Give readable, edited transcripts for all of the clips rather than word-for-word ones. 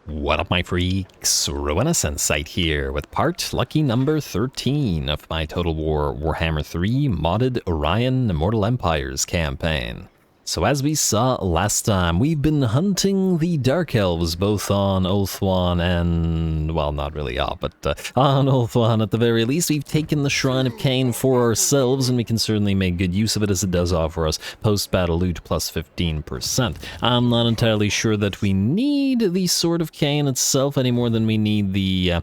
What up, my freaks? RuinusInsight here with part lucky number 13 of my Total War Warhammer 3 modded Orion Immortal Empires campaign. So as we saw last time, we've been hunting the Dark Elves both on Ulthuan and, well, not really all, but on Ulthuan at the very least. We've taken the Shrine of Cain for ourselves, and we can certainly make good use of it as it does offer us post-battle loot plus 15%. I'm not entirely sure that we need the Sword of Cain itself any more than we need the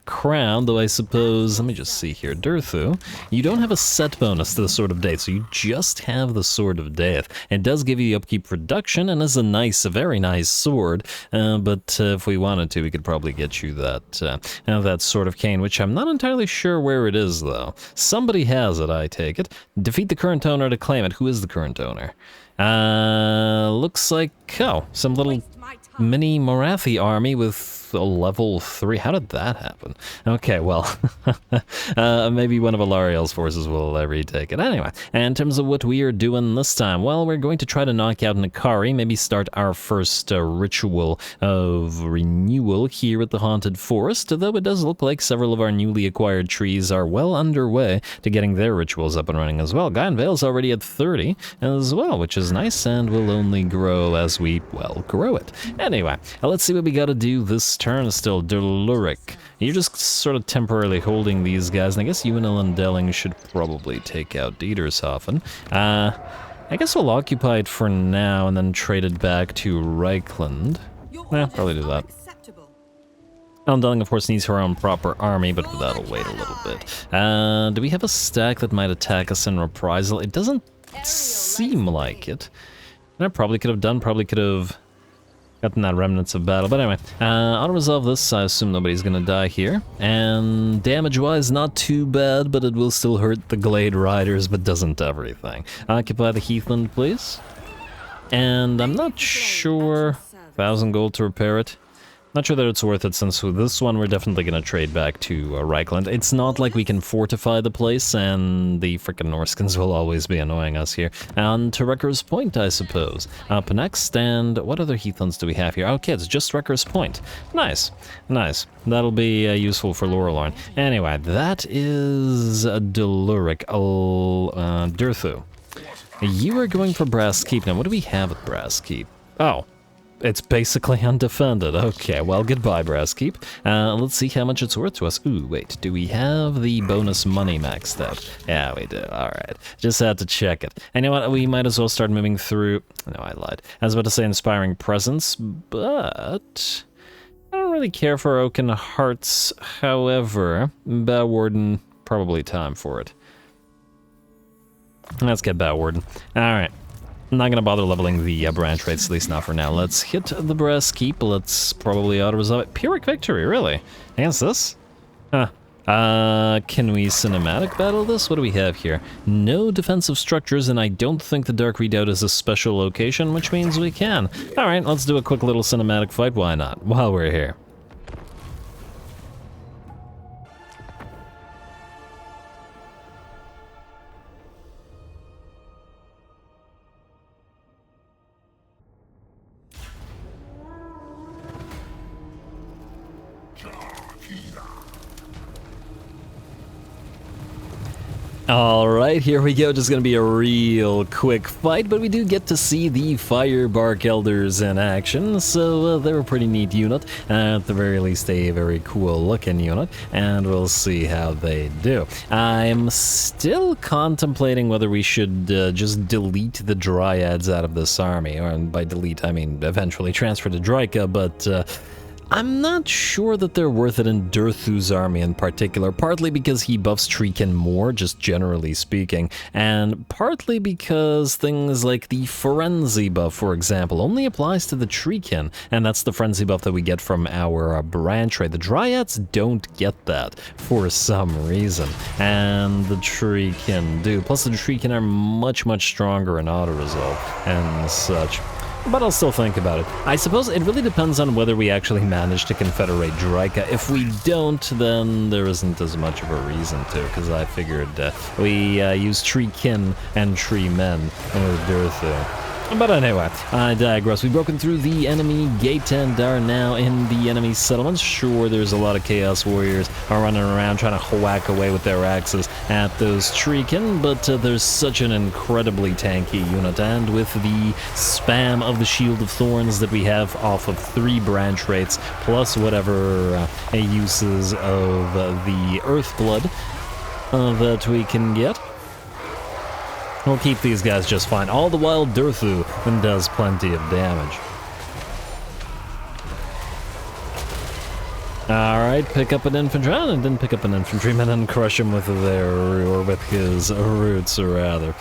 crown, though I suppose, let me just see here, Durthu, you don't have a set bonus to the Sword of Death, so you just have the Sword of Death. It does give you the upkeep reduction and is a very nice sword, but if we wanted to, we could probably get you that Sword of Cain, which I'm not entirely sure where it is, though. Somebody has it, I take it. Defeat the current owner to claim it. Who is the current owner? Looks like, some little mini Morathi army with a level 3. How did that happen? Okay, well, maybe one of Alariel's forces will retake it. Anyway, in terms of what we are doing this time, well, we're going to try to knock out Nakari, maybe start our first ritual of renewal here at the Haunted Forest, though it does look like several of our newly acquired trees are well underway to getting their rituals up and running as well. Guy and Vale's already at 30 as well, which is nice, and will only grow as we, well, grow it. Anyway, let's see what we gotta do this turn still. Deluric, you're just sort of temporarily holding these guys, and I guess Unil and Delling should probably take out Dietershofen. I guess we'll occupy it for now and then trade it back to Reichland. Probably do that. Delling, of course, needs her own proper army, but that'll wait a little bit. Do we have a stack that might attack us in reprisal? It doesn't seem like it. And I probably could have gotten that remnants of battle, but anyway, I'll resolve this. I assume nobody's gonna die here, and damage-wise, not too bad, but it will still hurt the Glade Riders, but doesn't everything. Occupy the Heathland, please. And I'm not sure, 1,000 gold to repair it. Not sure that it's worth it, since with this one we're definitely going to trade back to Reichland. It's not like we can fortify the place, and the frickin' Norskins will always be annoying us here. And to Wrecker's Point, I suppose. Up next, and what other Heathlands do we have here? Okay, it's just Wrecker's Point. Nice, nice. That'll be useful for Lorelorn. Anyway, that is Deluric. Durthu. You are going for Brass Keep. Now, what do we have at Brass Keep? Oh. It's basically undefended. Okay, well, goodbye, Brass Keep. Let's see how much it's worth to us. Ooh, wait, do we have the bonus money maxed out? Yeah, we do. Alright. Just had to check it. And you know what? We might as well start moving through... No, I lied. I was about to say Inspiring Presence, but... I don't really care for Oaken Hearts. However, Bow Warden, probably time for it. Let's get Bow Warden. Alright. I'm not going to bother leveling the branch rates, at least not for now. Let's hit the Brass Keep. Let's probably auto-resolve it. Pyrrhic Victory, really? Against this? Huh. Can we cinematic battle this? What do we have here? No defensive structures, and I don't think the Dark Redoubt is a special location, which means we can. Alright, let's do a quick little cinematic fight. Why not? While we're here. Alright, here we go. Just gonna be a real quick fight, but we do get to see the Firebark Elders in action, so they're a pretty neat unit. At the very least, a very cool looking unit, and we'll see how they do. I'm still contemplating whether we should just delete the Dryads out of this army, or by delete I mean eventually transfer to Dryka, but I'm not sure that they're worth it in Durthu's army in particular, partly because he buffs Treekin more, just generally speaking, and partly because things like the Frenzy buff, for example, only applies to the Treekin, and that's the Frenzy buff that we get from our branch raid. The Dryads don't get that for some reason, and the Treekin do. Plus the Treekin are much, much stronger in auto-resolve and such. But I'll still think about it. I suppose it really depends on whether we actually manage to confederate Dryka. If we don't, then there isn't as much of a reason to, because I figured we use Tree Kin and Tree Men with Durthu. But anyway, I digress. We've broken through the enemy gate and are now in the enemy settlements. Sure, there's a lot of Chaos Warriors are running around trying to whack away with their axes at those Treekin, but there's such an incredibly tanky unit, and with the spam of the Shield of Thorns that we have off of 3 branch rates, plus whatever uses of the Earthblood that we can get, we'll keep these guys just fine. All the while, Durthu does plenty of damage. Alright, pick up an infantryman, and then pick up an infantryman and crush him with or with his roots, rather.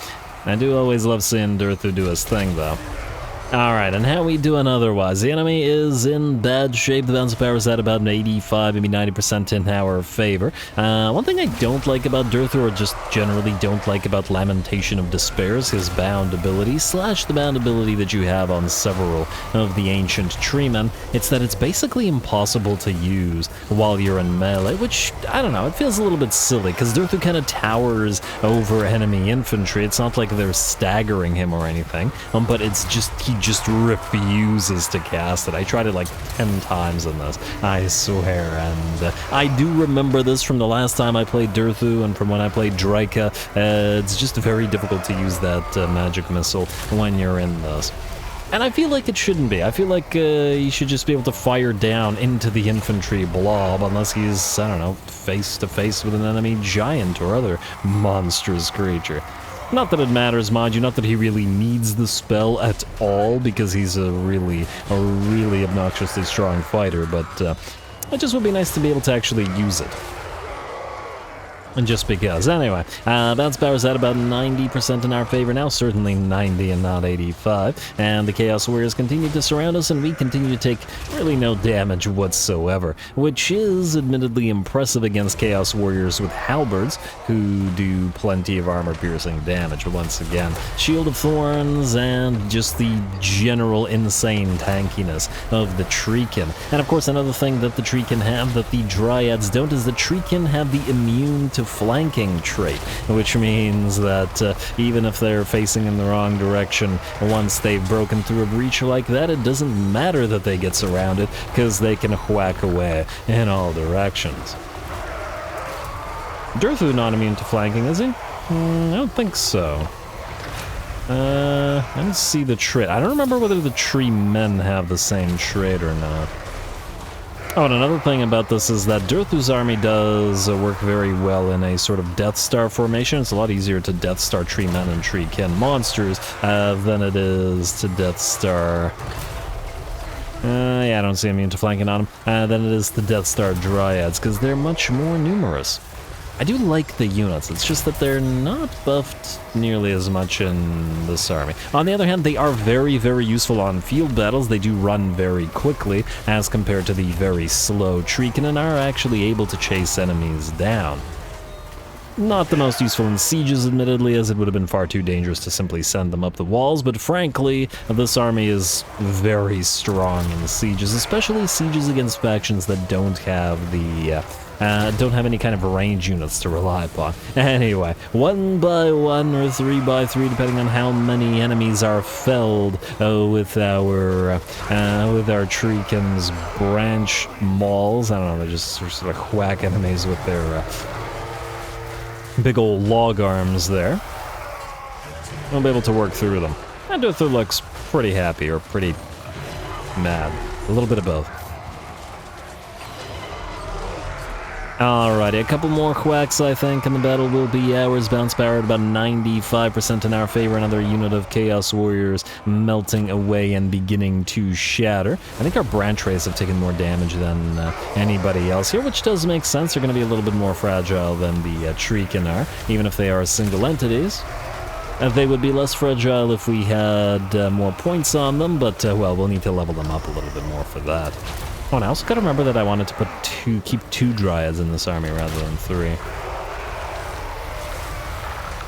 I do always love seeing Durthu do his thing, though. Alright, and how we doing otherwise? The enemy is in bad shape. The balance of power is at about 85, maybe 90% in our favor. One thing I don't like about Durthu, or just generally don't like about Lamentation of Despair, is his bound ability, slash the bound ability that you have on several of the ancient treemen. It's that it's basically impossible to use while you're in melee, which, I don't know, it feels a little bit silly, because Durthu kind of towers over enemy infantry. It's not like they're staggering him or anything, but it's just, he just refuses to cast it. I tried it like 10 times in this, I swear, and I do remember this from the last time I played Durthu and from when I played Draika. It's just very difficult to use that magic missile when you're in this. And I feel like it shouldn't be. I feel like you should just be able to fire down into the infantry blob, unless he's, I don't know, face to face with an enemy giant or other monstrous creature. Not that it matters, mind you, not that he really needs the spell at all, because he's a really obnoxiously strong fighter, but it just would be nice to be able to actually use it. And just because. Anyway, bounce power's at about 90% in our favor now, certainly 90 and not 85, and the Chaos Warriors continue to surround us, and we continue to take really no damage whatsoever, which is admittedly impressive against Chaos Warriors with halberds, who do plenty of armor-piercing damage. But once again, Shield of Thorns and just the general insane tankiness of the Treekin. And of course, another thing that the Treekin have that the Dryads don't is the Treekin have the immune to flanking trait, which means that even if they're facing in the wrong direction, once they've broken through a breach like that, it doesn't matter that they get surrounded, because they can whack away in all directions. Durthu not immune to flanking, is he? I don't think so. Let me see the trait. I don't remember whether the tree men have the same trait or not. Oh, and another thing about this is that Durthu's army does work very well in a sort of Death Star formation. It's a lot easier to Death Star tree men and tree kin monsters than it is to Death Star... yeah, I don't see immune to flanking on them. Than it is the Death Star Dryads, because they're much more numerous. I do like the units, it's just that they're not buffed nearly as much in this army. On the other hand, they are very, very useful on field battles. They do run very quickly, as compared to the very slow Treekin, and are actually able to chase enemies down. Not the most useful in sieges, admittedly, as it would have been far too dangerous to simply send them up the walls, but frankly, this army is very strong in sieges, especially sieges against factions that don't have the... don't have any kind of range units to rely upon. Anyway, 1 by 1 or 3 by 3, depending on how many enemies are felled with our Treekin's branch mauls. I don't know, they just sort of whack enemies with their big old log arms there. We'll be able to work through them. And Durthu looks pretty happy, or pretty mad. A little bit of both. Alrighty, a couple more whacks, I think, and the battle will be ours. Bounce power at about 95% in our favor. Another unit of Chaos Warriors melting away and beginning to shatter. I think our branch rays have taken more damage than anybody else here, which does make sense. They're going to be a little bit more fragile than the Treekin are, even if they are single entities. They would be less fragile if we had more points on them, but, well, we'll need to level them up a little bit more for that. Oh, and I also gotta remember that I wanted to keep 2 Dryads in this army rather than 3.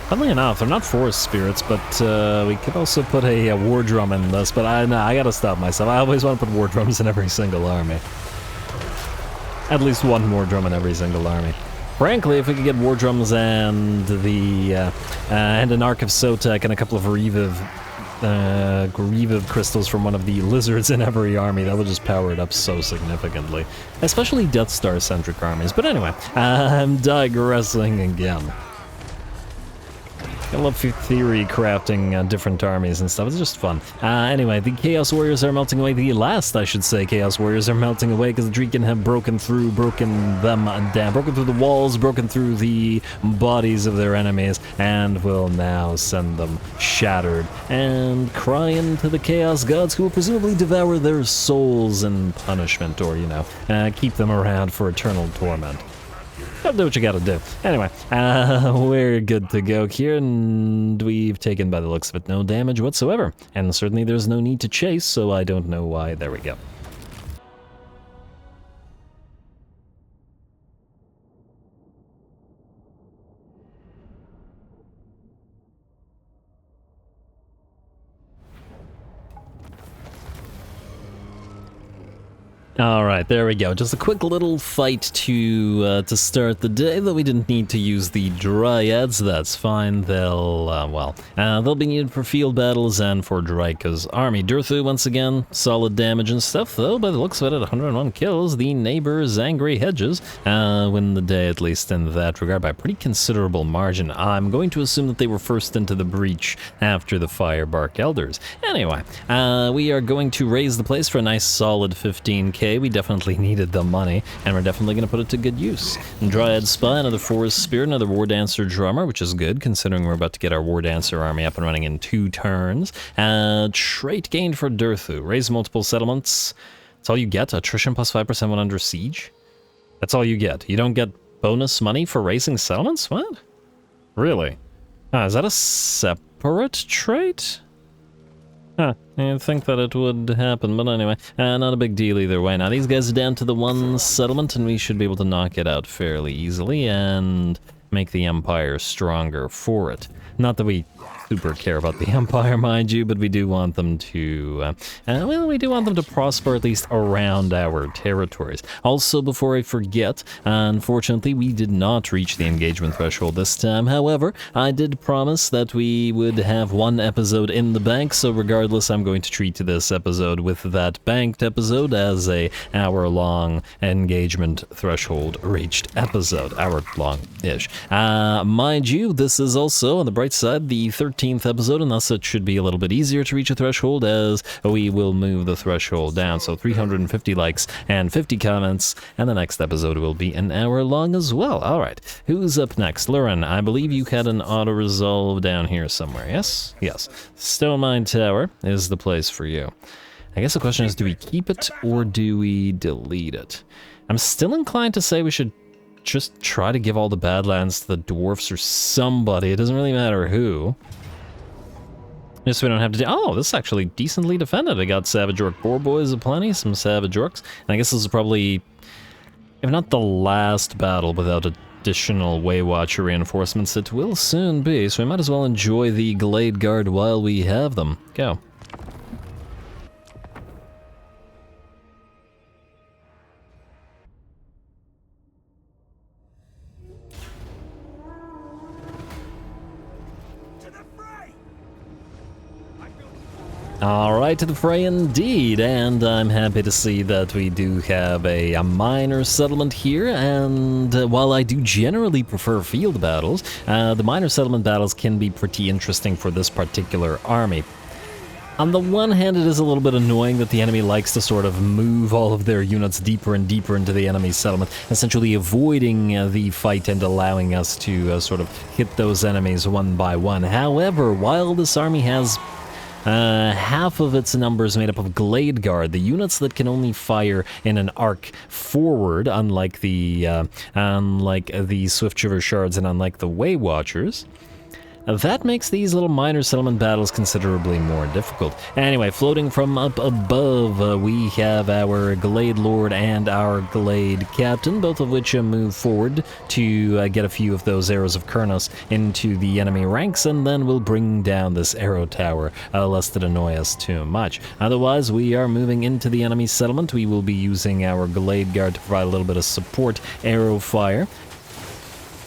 Funnily enough, they're not forest spirits, but we could also put a war drum in this, but I gotta stop myself. I always want to put war drums in every single army. At least 1 war drum in every single army. Frankly, if we could get war drums and the and an Ark of Sotek and a couple of Reviv Grieve crystals from one of the lizards in every army. That would just power it up so significantly. Especially Death Star-centric armies. But anyway, I'm digressing again. I love theory crafting different armies and stuff. It's just fun. Anyway, the Chaos Warriors are melting away. The last, I should say, Chaos Warriors are melting away because the Dreekin have broken through the walls, broken through the bodies of their enemies, and will now send them shattered and crying to the Chaos Gods, who will presumably devour their souls in punishment, or, you know, keep them around for eternal torment. Gotta do what you gotta do. Anyway, we're good to go here, and we've taken, by the looks of it, no damage whatsoever. And certainly there's no need to chase, so I don't know why. There we go. Alright, there we go. Just a quick little fight to start the day, though we didn't need to use the Dryads. That's fine. They'll be needed for field battles and for Draika's army. Durthu, once again, solid damage and stuff, though, by the looks of it, at 101 kills, the neighbor's Angry Hedges win the day, at least in that regard, by a pretty considerable margin. I'm going to assume that they were first into the breach after the Firebark Elders. Anyway, we are going to raise the place for a nice solid 15k. We definitely needed the money, and we're definitely going to put it to good use. Dryad Spy, another Forest Spirit, another War Dancer Drummer, which is good, considering we're about to get our War Dancer army up and running in 2 turns. Trait gained for Durthu. Raise multiple settlements. That's all you get. Attrition plus 5% when under siege. That's all you get. You don't get bonus money for raising settlements? What? Really? Is that a separate trait? Huh, you'd think that it would happen, but anyway, not a big deal either way. Now, these guys are down to the 1 settlement, and we should be able to knock it out fairly easily and make the Empire stronger for it. Not that we super care about the Empire, mind you, but we do want them to, we do want them to prosper at least around our territories. Also, before I forget, unfortunately, we did not reach the engagement threshold this time. However, I did promise that we would have 1 episode in the bank, so regardless, I'm going to treat this episode with that banked episode as a hour-long engagement threshold reached episode. Hour-long-ish. Mind you, this is also, on the bright side, the 13th episode, and thus it should be a little bit easier to reach a threshold as we will move the threshold down. So 350 likes and 50 comments, and the next episode will be an hour long as well. Alright, who's up next? Loren, I believe you had an auto-resolve down here somewhere, yes? Yes. Stonemine Tower is the place for you. I guess the question is, do we keep it or do we delete it? I'm still inclined to say we should just try to give all the Badlands to the dwarfs or somebody. It doesn't really matter who. Just so we don't have to do— oh, this is actually decently defended. I got Savage Orc Boar Boys aplenty, some Savage Orcs. And I guess this is probably, if not the last battle without additional Waywatcher reinforcements, it will soon be. So we might as well enjoy the Glade Guard while we have them. Go. Alright, to the fray indeed, and I'm happy to see that we do have a minor settlement here, and while I do generally prefer field battles, the minor settlement battles can be pretty interesting for this particular army. On the one hand, it is a little bit annoying that the enemy likes to sort of move all of their units deeper and deeper into the enemy settlement, essentially avoiding the fight and allowing us to sort of hit those enemies one by one. However, while this army has half of its numbers made up of Glade Guard, the units that can only fire in an arc forward, unlike the Swiftshiver Shards and unlike the Waywatchers, that makes these little minor settlement battles considerably more difficult. Anyway, floating from up above, we have our Glade Lord and our Glade Captain, both of which move forward to get a few of those arrows of Kurnos into the enemy ranks, and then we'll bring down this arrow tower, lest it annoy us too much. Otherwise, we are moving into the enemy settlement. We will be using our Glade Guard to provide a little bit of support arrow fire.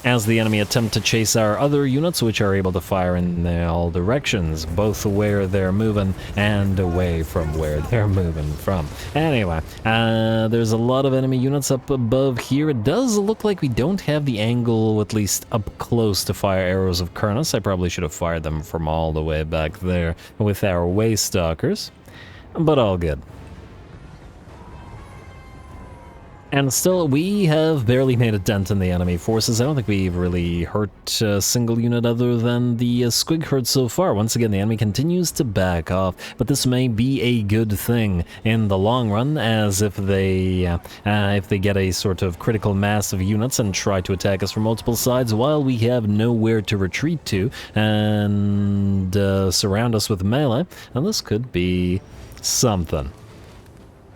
as the enemy attempt to chase our other units, which are able to fire in all directions, both where they're moving and away from where they're moving from. Anyway, there's a lot of enemy units up above here. It does look like we don't have the angle, at least up close, to fire arrows of Ruinous. I probably should have fired them from all the way back there with our Waystalkers, but all good. And still, we have barely made a dent in the enemy forces. I don't think we've really hurt a single unit other than the Squig herd so far. Once again, the enemy continues to back off, but this may be a good thing in the long run, as if they get a sort of critical mass of units and try to attack us from multiple sides while we have nowhere to retreat to and surround us with melee, and this could be something.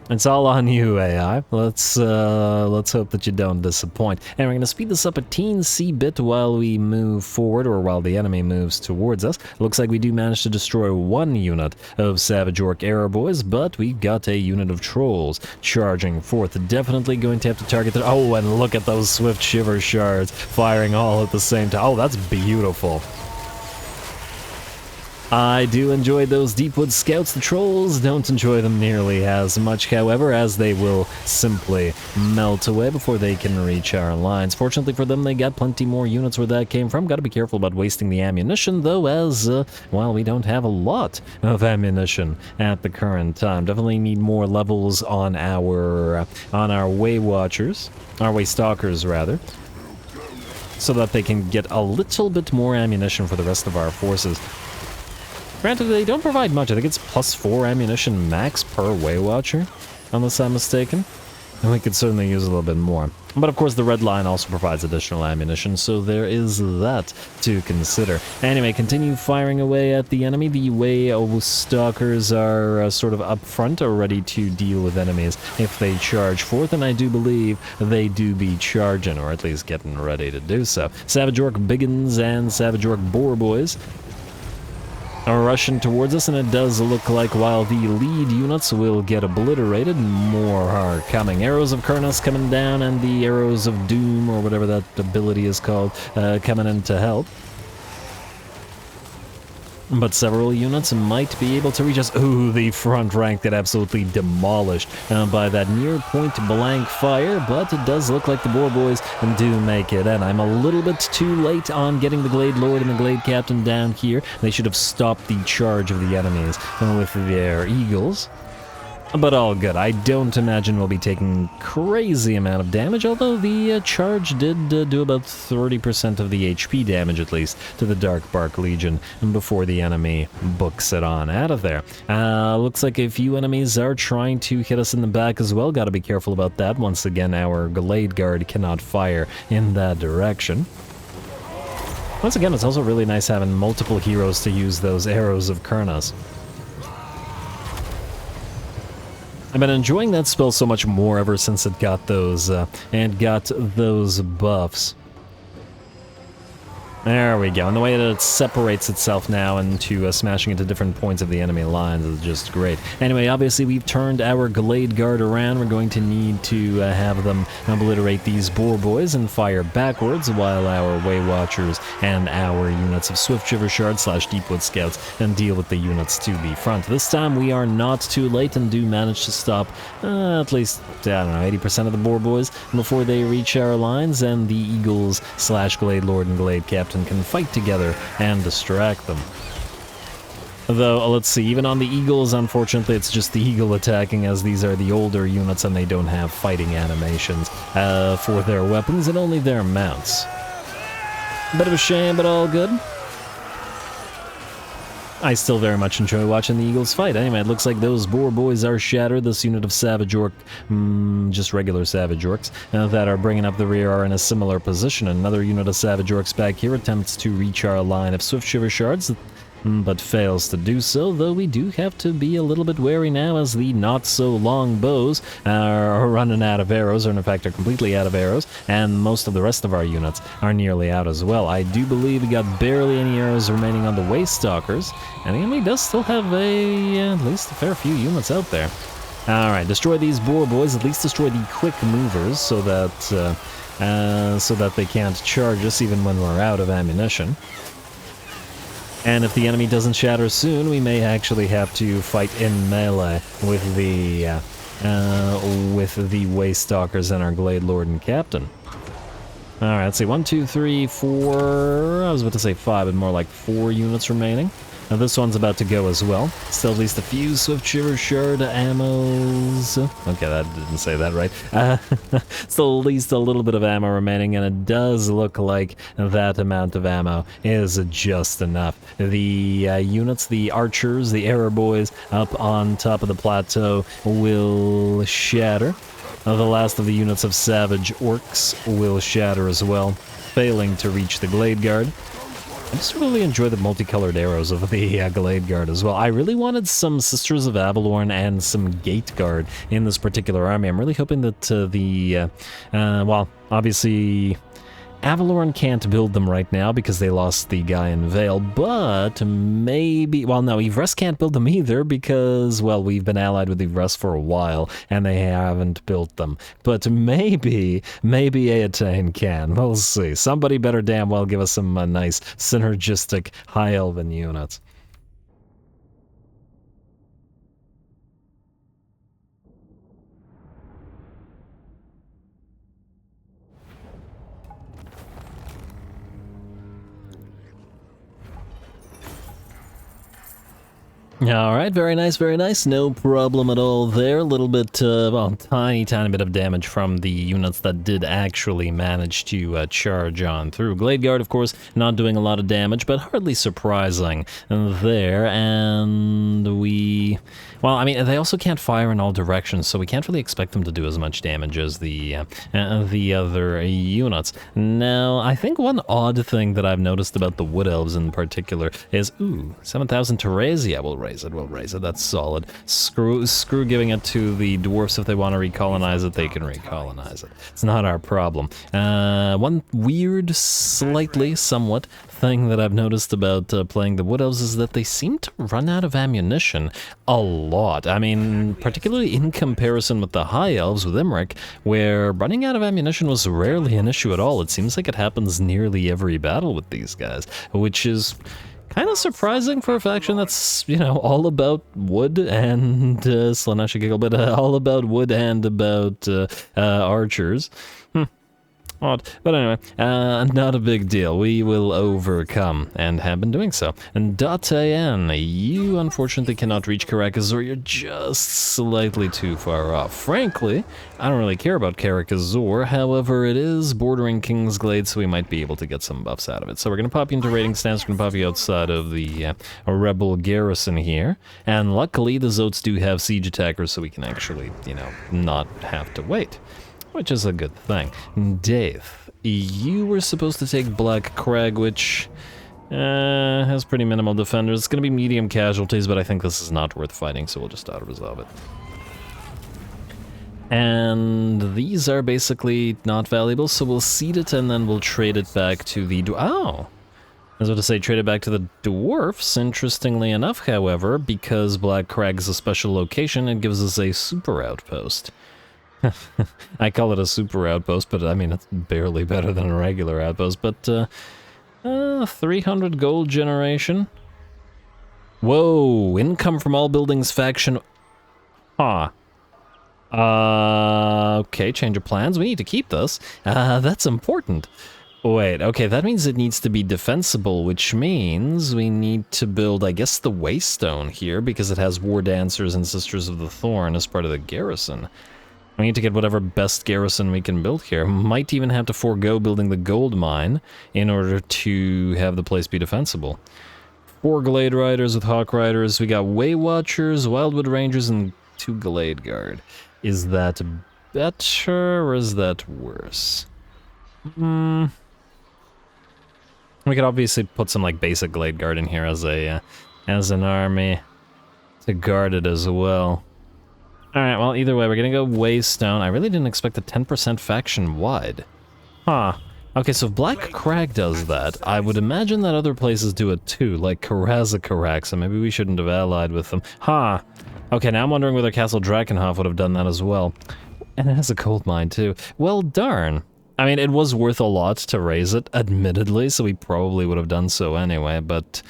It's all on you, AI. Let's hope that you don't disappoint. And we're going to speed this up a teensy bit while we move forward, or while the enemy moves towards us. Looks like we do manage to destroy one unit of Savage Orc Arrow Boys, but we've got a unit of Trolls charging forth. Definitely going to have to target the... Oh, and look at those Swift Shiver Shards firing all at the same time. Oh, that's beautiful. I do enjoy those Deepwood Scouts. The Trolls don't enjoy them nearly as much, however, as they will simply melt away before they can reach our lines. Fortunately for them, they got plenty more units where that came from. Gotta be careful about wasting the ammunition, though, as, well, we don't have a lot of ammunition at the current time. Definitely need more levels on our Waywatchers, our Waystalkers, rather, so that they can get a little bit more ammunition for the rest of our forces. Granted, they don't provide much. I think it's +4 ammunition max per Waywatcher, unless I'm mistaken. And we could certainly use a little bit more. But of course, the red line also provides additional ammunition, so there is that to consider. Anyway, continue firing away at the enemy. The Waystalkers are sort of up front, or ready to deal with enemies if they charge forth, and I do believe they do be charging, or at least getting ready to do so. Savage Orc Biggins and Savage Orc Boar Boys are rushing towards us, and it does look like while the lead units will get obliterated, more are coming. Arrows of Ruinous coming down, and the Arrows of Doom, or whatever that ability is called, coming in to help. But several units might be able to reach us. Ooh, the front rank get absolutely demolished by that near point-blank fire, but it does look like the Boar Boys do make it, and I'm a little bit too late on getting the Glade Lord and the Glade Captain down here. They should have stopped the charge of the enemies with their eagles. But all good. I don't imagine we'll be taking crazy amount of damage, although the charge did do about 30% of the HP damage, at least, to the Dark Bark Legion before the enemy books it on out of there. Looks like a few enemies are trying to hit us in the back as well. Gotta be careful about that. Once again, our Glade Guard cannot fire in that direction. Once again, it's also really nice having multiple heroes to use those Arrows of Ruinous. I've been enjoying that spell so much more ever since it got those buffs. There we go, and the way that it separates itself now into smashing into different points of the enemy lines is just great. Anyway, obviously we've turned our Glade Guard around. We're going to need to have them obliterate these Boar Boys and fire backwards, while our Waywatchers and our units of Swift Shiver Shard / Deepwood Scouts and deal with the units to the front. This time we are not too late and do manage to stop at least, I don't know, 80% of the Boar Boys before they reach our lines, and the Eagles / Glade Lord and Glade Captain can fight together and distract them. Though, let's see, even on the Eagles, unfortunately, it's just the Eagle attacking, as these are the older units and they don't have fighting animations for their weapons, and only their mounts. Bit of a shame, but all good. I still very much enjoy watching the Eagles fight. Anyway, it looks like those Boar Boys are shattered. This unit of Savage Orc, just regular Savage Orcs, that are bringing up the rear are in a similar position. Another unit of Savage Orcs back here attempts to reach our line of Swift Shiver Shards, but fails to do so, though we do have to be a little bit wary now, as the not-so-long bows are running out of arrows, or in fact are completely out of arrows, and most of the rest of our units are nearly out as well. I do believe we got barely any arrows remaining on the Waystalkers, and the enemy does still have at least a fair few units out there. Alright, destroy these boar boys, at least destroy the quick movers so that they can't charge us even when we're out of ammunition. And if the enemy doesn't shatter soon, we may actually have to fight in melee with the Waystalkers and our Glade Lord and Captain. Alright, let's see, 1, 2, 3, 4, I was about to say 5, but more like 4 units remaining. Now this one's about to go as well. Still at least a few Swift Shiver Shard ammos. Okay, that didn't say that right. Still at least a little bit of ammo remaining, and it does look like that amount of ammo is just enough. The units, the archers, the arrow boys up on top of the plateau will shatter. The last of the units of Savage Orcs will shatter as well, failing to reach the Glade Guard. I just really enjoy the multicolored arrows of the Glade Guard as well. I really wanted some Sisters of Athel Loren and some Gate Guard in this particular army. I'm really hoping that well, obviously Athel Loren can't build them right now because they lost the guy in Vale, but maybe... Well, no, Yvresse can't build them either because, well, we've been allied with Yvresse for a while and they haven't built them. But maybe Eataine can. We'll see. Somebody better damn well give us some nice synergistic High Elven units. Alright, very nice, no problem at all there. A little bit, well, tiny bit of damage from the units that did actually manage to charge on through. Glade Guard, of course, not doing a lot of damage, but hardly surprising there, and we... Well, I mean, they also can't fire in all directions, so we can't really expect them to do as much damage as the other units. Now, I think one odd thing that I've noticed about the Wood Elves in particular is, ooh, 7,000 Teresia will raise it, that's solid. Screw giving it to the dwarfs. If they want to recolonize it, they can recolonize it. It's not our problem. One weird, somewhat thing that I've noticed about playing the Wood Elves is that they seem to run out of ammunition a lot. I mean, particularly in comparison with the High Elves with Imric, where running out of ammunition was rarely an issue at all. It seems like it happens nearly every battle with these guys, which is kind of surprising for a faction that's, you know, all about wood and, Slanesh giggle, but all about wood and about archers. Odd. But anyway, not a big deal. We will overcome, and have been doing so. And Datayan, you unfortunately cannot reach Karakazor. You're just slightly too far off. Frankly, I don't really care about Karakazor. However, it is bordering Kingsglade, so we might be able to get some buffs out of it. So we're going to pop you into raiding stance. We're going to pop you outside of the rebel garrison here. And luckily, the Zotes do have siege attackers, so we can actually, you know, not have to wait. Which is a good thing. Dave, you were supposed to take Black Crag, which has pretty minimal defenders. It's going to be medium casualties, but I think this is not worth fighting, so we'll just auto-resolve it. And these are basically not valuable, so we'll seed it and then we'll trade it back to the... Oh! I was about to say trade it back to the dwarfs. Interestingly enough, however, because Black Crag is a special location, it gives us a super outpost. I call it a super outpost, but I mean, it's barely better than a regular outpost, but 300 gold generation. Whoa, income from all buildings faction. Huh. Okay, change of plans. We need to keep this. That's important. Wait, okay, that means it needs to be defensible, which means we need to build, I guess, the Waystone here, because it has War Dancers and Sisters of the Thorn as part of the garrison. We need to get whatever best garrison we can build here. Might even have to forego building the gold mine in order to have the place be defensible. 4 Glade Riders with Hawk Riders. We got Way Watchers, Wildwood Rangers, and 2 Glade Guard. Is that better or is that worse? We could obviously put some like basic Glade Guard in here as a as an army to guard it as well. Alright, well, either way, we're gonna go Waystone. I really didn't expect a 10% faction-wide. Huh. Okay, so if Black Crag does that, I would imagine that other places do it too, like Karazakarak, so maybe we shouldn't have allied with them. Huh. Okay, now I'm wondering whether Castle Drakenhof would have done that as well. And it has a gold mine, too. Well, darn. I mean, it was worth a lot to raise it, admittedly, so we probably would have done so anyway, but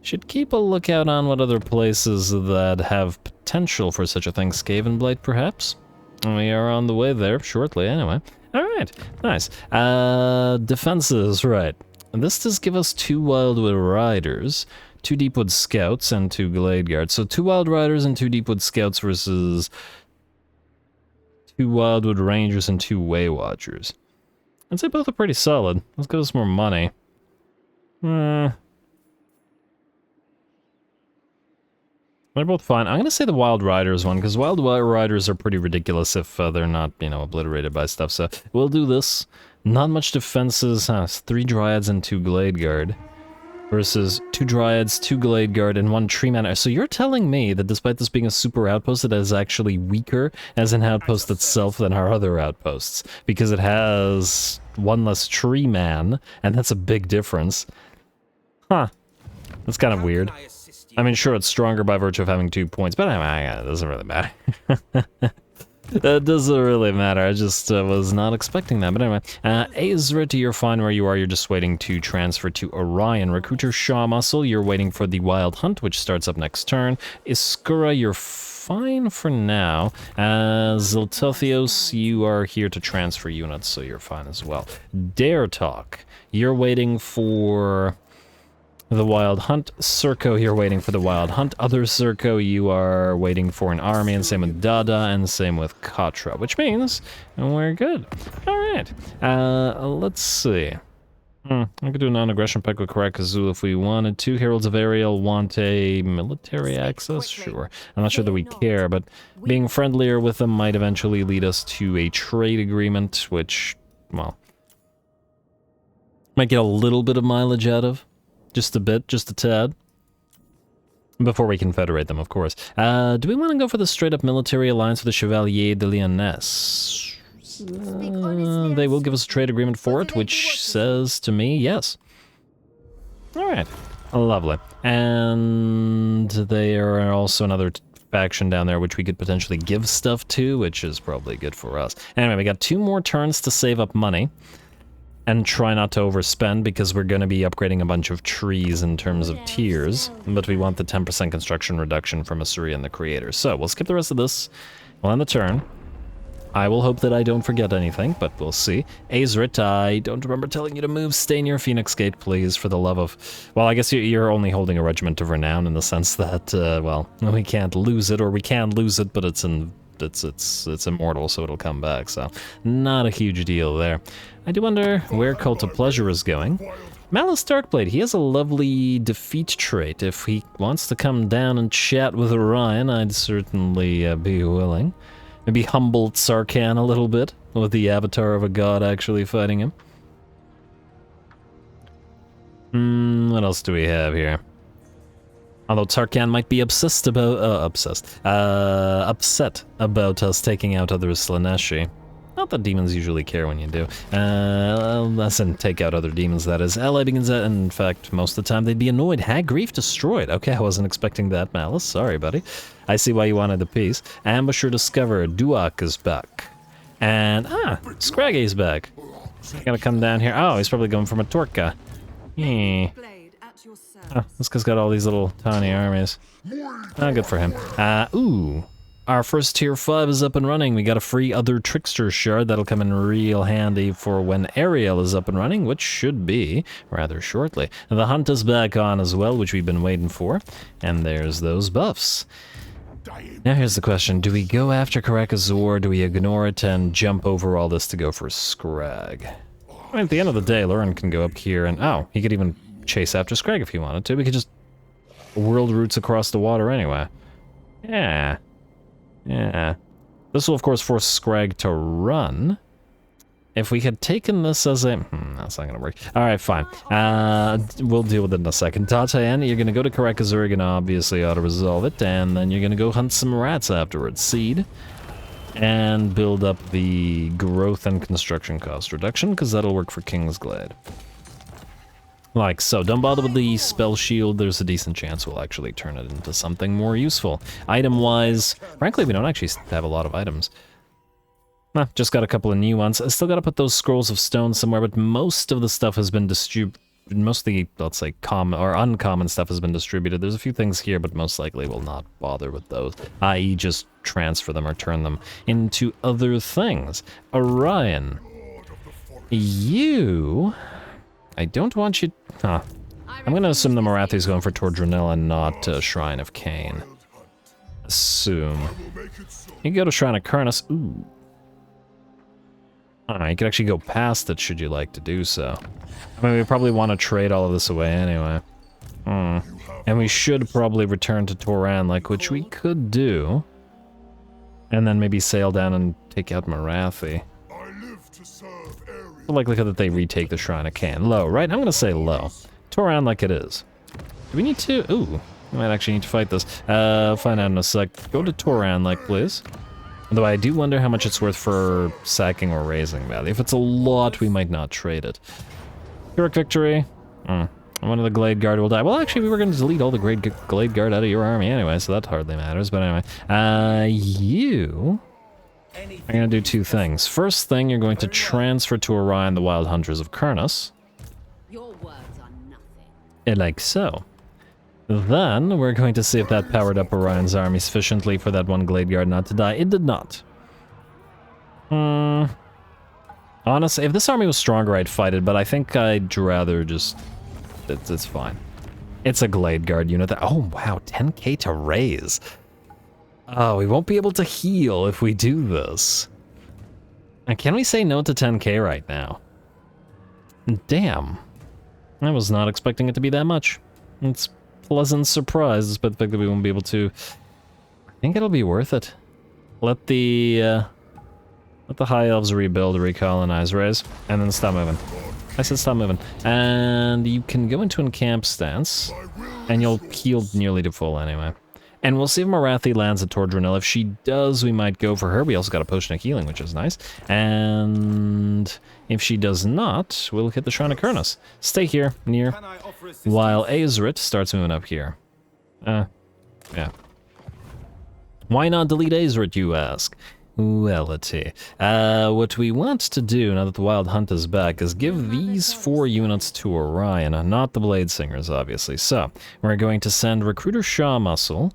should keep a lookout on what other places that have potential for such a thing. Skaven Blight, perhaps? We are on the way there shortly, anyway. Alright, nice. Defenses, right. And this does give us 2 Wildwood Riders, 2 Deepwood Scouts, and 2 Glade Guards. So 2 Wild Riders and 2 Deepwood Scouts versus 2 Wildwood Rangers and 2 Way Watchers. I'd say both are pretty solid. Let's give us more money. They're both fine. I'm gonna say the Wild Riders one, because Wild Riders are pretty ridiculous if they're not, you know, obliterated by stuff, so we'll do this. Not much defenses, 3 Dryads and 2 Glade Guard. Versus 2 Dryads, 2 Glade Guard, and 1 Tree Man. So you're telling me that despite this being a super outpost, it is actually weaker as an outpost itself than our other outposts. Because it has 1 less Tree Man, and that's a big difference. Huh. That's kind of weird. I mean, sure, it's stronger by virtue of having 2 points, but it doesn't really matter. That doesn't really matter, I just was not expecting that, but anyway. Azrit, you're fine where you are, you're just waiting to transfer to Orion. Recruiter Shaw Muscle, you're waiting for the Wild Hunt, which starts up next turn. Iskura, you're fine for now. Ziltothios, you are here to transfer units, so you're fine as well. Dare Talk, you're waiting for the Wild Hunt. Circo, you're waiting for the Wild Hunt. Other Circo, you are waiting for an army, and same with Dada, and same with Katra, which means we're good. Alright, let's see. I could do a non-aggression pact with Karakazul if we wanted to. Heralds of Ariel want a military access? Sure. I'm not sure that we care, but being friendlier with them might eventually lead us to a trade agreement, which, well, might get a little bit of mileage out of. Just a bit, just a tad. Before we confederate them, of course. Do we want to go for the straight-up military alliance with the Chevalier de Lyonesse? They will give us a trade agreement for it, which says to me, yes. Alright, lovely. And they are also another faction down there which we could potentially give stuff to, which is probably good for us. Anyway, we got 2 more turns to save up money. And try not to overspend, because we're going to be upgrading a bunch of trees in terms of tiers, but we want the 10% construction reduction from Assyria and the Creator. So, we'll skip the rest of this. We'll end the turn. I will hope that I don't forget anything, but we'll see. Azrit, I don't remember telling you to move. Stay near Phoenix Gate, please, for the love of... Well, I guess you're only holding a regiment of renown in the sense that, well, we can't lose it, or we can lose it, but it's immortal, so it'll come back, so not a huge deal there. I do wonder where Cult of Pleasure is going. Malice Darkblade, he has a lovely defeat trait. If he wants to come down and chat with Orion, I'd certainly be willing. Maybe humble Sarkhan a little bit, with the avatar of a god actually fighting him. What else do we have here? Although Tarkan might be upset about us taking out other Slaneshi. Not that demons usually care when you do. Less than take out other demons, that is. Ally begins that, and in fact, most of the time they'd be annoyed. Hag Grief destroyed. Okay, I wasn't expecting that, Malice. Sorry, buddy. I see why you wanted the piece. Ambusher discovered. Duak is back. And, Scraggy's back. Gotta come down here. Oh, he's probably going from a Torka. Oh, this guy's got all these little tiny armies. Oh, good for him. Ooh. Our first tier 5 is up and running. We got a free other trickster shard that'll come in real handy for when Ariel is up and running, which should be rather shortly. And the hunt is back on as well, which we've been waiting for. And there's those buffs. Now here's the question. Do we go after Karakazor? Do we ignore it and jump over all this to go for Scrag? I mean, at the end of the day, Loren can go up here and... Oh, he could even chase after Scrag if he wanted to. We could just world routes across the water anyway. Yeah. Yeah. This will, of course, force Scrag to run. If we had taken this as a... that's not gonna work. Alright, fine. We'll deal with it in a second. Tatayan, you're gonna go to Karakazur, you're gonna obviously auto-resolve it, and then you're gonna go hunt some rats afterwards. Seed. And build up the growth and construction cost reduction, because that'll work for Kingsglade. Like so. Don't bother with the spell shield. There's a decent chance we'll actually turn it into something more useful. Item-wise, frankly, we don't actually have a lot of items. Nah, just got a couple of new ones. I still gotta put those scrolls of stone somewhere, but most of the stuff has been distributed. Most of the, let's say, common or uncommon stuff has been distributed. There's a few things here, but most likely we'll not bother with those, i.e. just transfer them or turn them into other things. Orion, you... I don't want you... Huh. I'm gonna assume the Morathi's going for Tordranil and not Shrine of Cain. Assume. You can go to Shrine of Karnas. Ooh. You could actually go past it should you like to do so. I mean, we probably want to trade all of this away anyway. And we should probably return to Toran, like, which we could do. And then maybe sail down and take out Morathi. The likelihood that they retake the Shrine of Cain. Low, right? I'm gonna say low. Toran like it is. Do we need to? Ooh, we might actually need to fight this. Find out in a sec. Go to Toran like, please. Although I do wonder how much it's worth for sacking or raising value. If it's a lot, we might not trade it. Pyrrhic victory. One of the Glade Guard will die. Well, actually, we were going to delete all the Glade Guard out of your army anyway, so that hardly matters. But anyway, you are going to do two things. First thing, you're going to transfer to Orion the Wild Hunters of Karnas. Your words are nothing. Like so. Then, we're going to see if that powered up Orion's army sufficiently for that one Glade Guard not to die. It did not. Honestly, if this army was stronger, I'd fight it, but I think I'd rather just... It's fine. It's a Glade Guard unit that... Oh, wow, 10k to raise. Oh, we won't be able to heal if we do this. And can we say no to 10k right now? Damn. I was not expecting it to be that much. It's pleasant surprise, despite the fact that we won't be able to... I think it'll be worth it. Let the High Elves rebuild, recolonize, raise, and then stop moving. I said stop moving. And you can go into encamp stance, and you'll heal nearly to full anyway. And we'll see if Morathi lands at Tordranil. If she does, we might go for her. We also got a potion of healing, which is nice. And if she does not, we'll hit the Shrine of Karnas. Stay here, near, while Azerit starts moving up here. Yeah. Why not delete Azerit, you ask? Wellity. What we want to do, now that the Wild Hunt is back, is give these 4 units to Orion, not the Blade Singers, obviously. So, we're going to send Recruiter Shaw Muscle.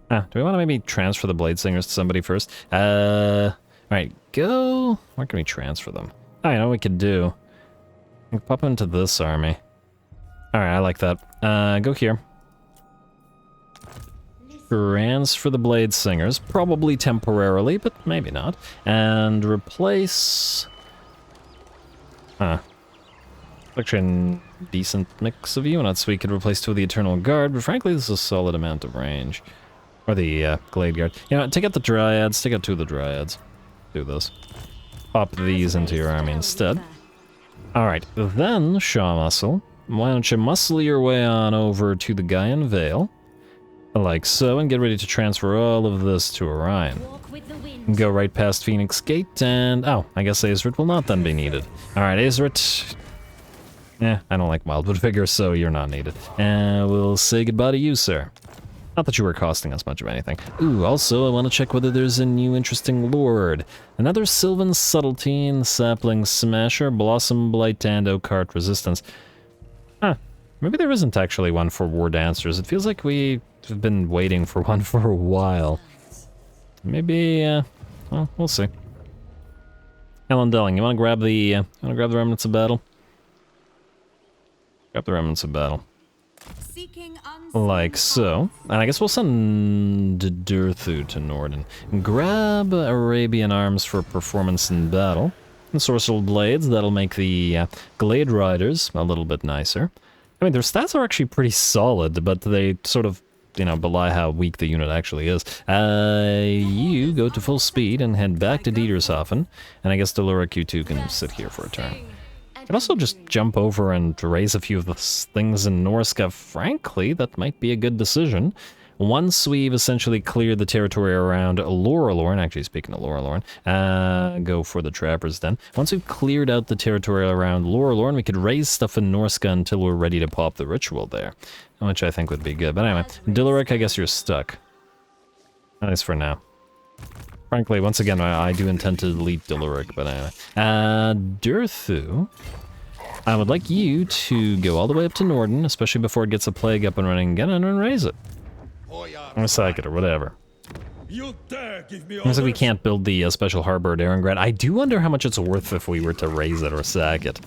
Do we want to maybe transfer the Blade Singers to somebody first? Alright, go... Where can we transfer them? I know what we could do. We can pop them into this army. Alright, I like that. Go here. Transfer the Blade Singers, probably temporarily, but maybe not. And replace... Actually, a decent mix of units. We could replace 2 of the Eternal Guard, but frankly, this is a solid amount of range. Or the Glade Guard. You know, take out the Dryads, take out 2 of the Dryads. Do this. Pop these into your army instead. Alright, then, Shaw Muscle. Why don't you muscle your way on over to the Gaian Vale? Like so, and get ready to transfer all of this to Orion. Go right past Phoenix Gate, and... Oh, I guess Azerit will not then be needed. Alright, Azerit... I don't like Wildwood Vigor, so you're not needed. And we'll say goodbye to you, sir. Not that you were costing us much of anything. Ooh, also, I want to check whether there's a new interesting lord. Another Sylvan Subtlety, Sapling Smasher, Blossom Blight, and Occult Resistance. Maybe there isn't actually one for War Dancers. It feels like we've been waiting for one for a while. Maybe, well, we'll see. Ellen Delling, you want to grab the Remnants of Battle? Grab the Remnants of Battle. Like so. And I guess we'll send Durthu to Norden. Grab Arabian Arms for performance in battle. And Sorcerer Blades, that'll make the Glade Riders a little bit nicer. I mean, their stats are actually pretty solid, but they sort of, you know, belie how weak the unit actually is. You go to full speed and head back to Dietershofen, and I guess Deluric, you two can sit here for a turn. You can also just jump over and raise a few of the things in Norska. Frankly, that might be a good decision. once we've essentially cleared the territory around Loren, actually speaking of Loren, go for the Trappers then. Once we've cleared out the territory around Loren, we could raise stuff in Norska until we're ready to pop the ritual there, which I think would be good. But anyway, Dilleric, I guess you're stuck. At least for now. Frankly, once again, I do intend to delete Dilleric, but anyway. Durthu, I would like you to go all the way up to Norden, especially before it gets a plague up and running again, and then raise it. Or sack it, or whatever. Looks like we can't build the special harbor at Erengrad. I do wonder how much it's worth if we were to raise it or sack it.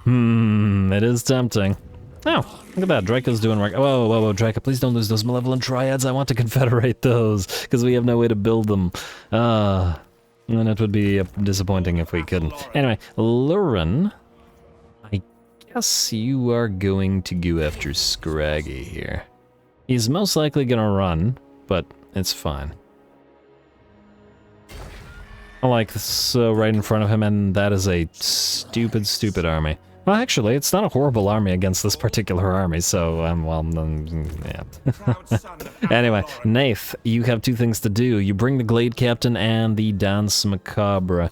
It is tempting. Oh, look at that, Draco's doing right. Whoa, Draco, please don't lose those malevolent triads. I want to confederate those, because we have no way to build them. And it would be disappointing if we couldn't. Anyway, Loren, I guess you are going to go after Scraggy here. He's most likely gonna run, but it's fine. Like, so right in front of him, and that is a stupid, stupid army. Well, actually, it's not a horrible army against this particular army, so, yeah. Anyway, Nath, you have two things to do. You bring the Glade Captain and the Danse Macabre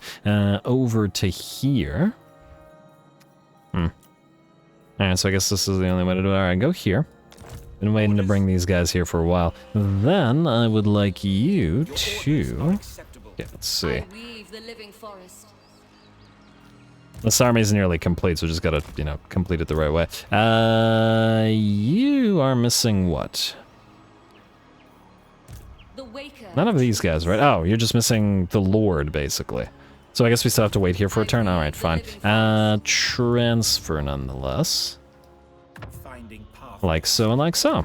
over to here. Alright, so I guess this is the only way to do it. Alright, go here. Been waiting to bring these guys here for a while. Then, I would like you to... Yeah, let's see. This army is nearly complete, so just gotta, you know, complete it the right way. You are missing what? None of these guys, right? Oh, you're just missing the Lord, basically. So I guess we still have to wait here for a turn? Alright, fine. Transfer nonetheless. Like so and like so.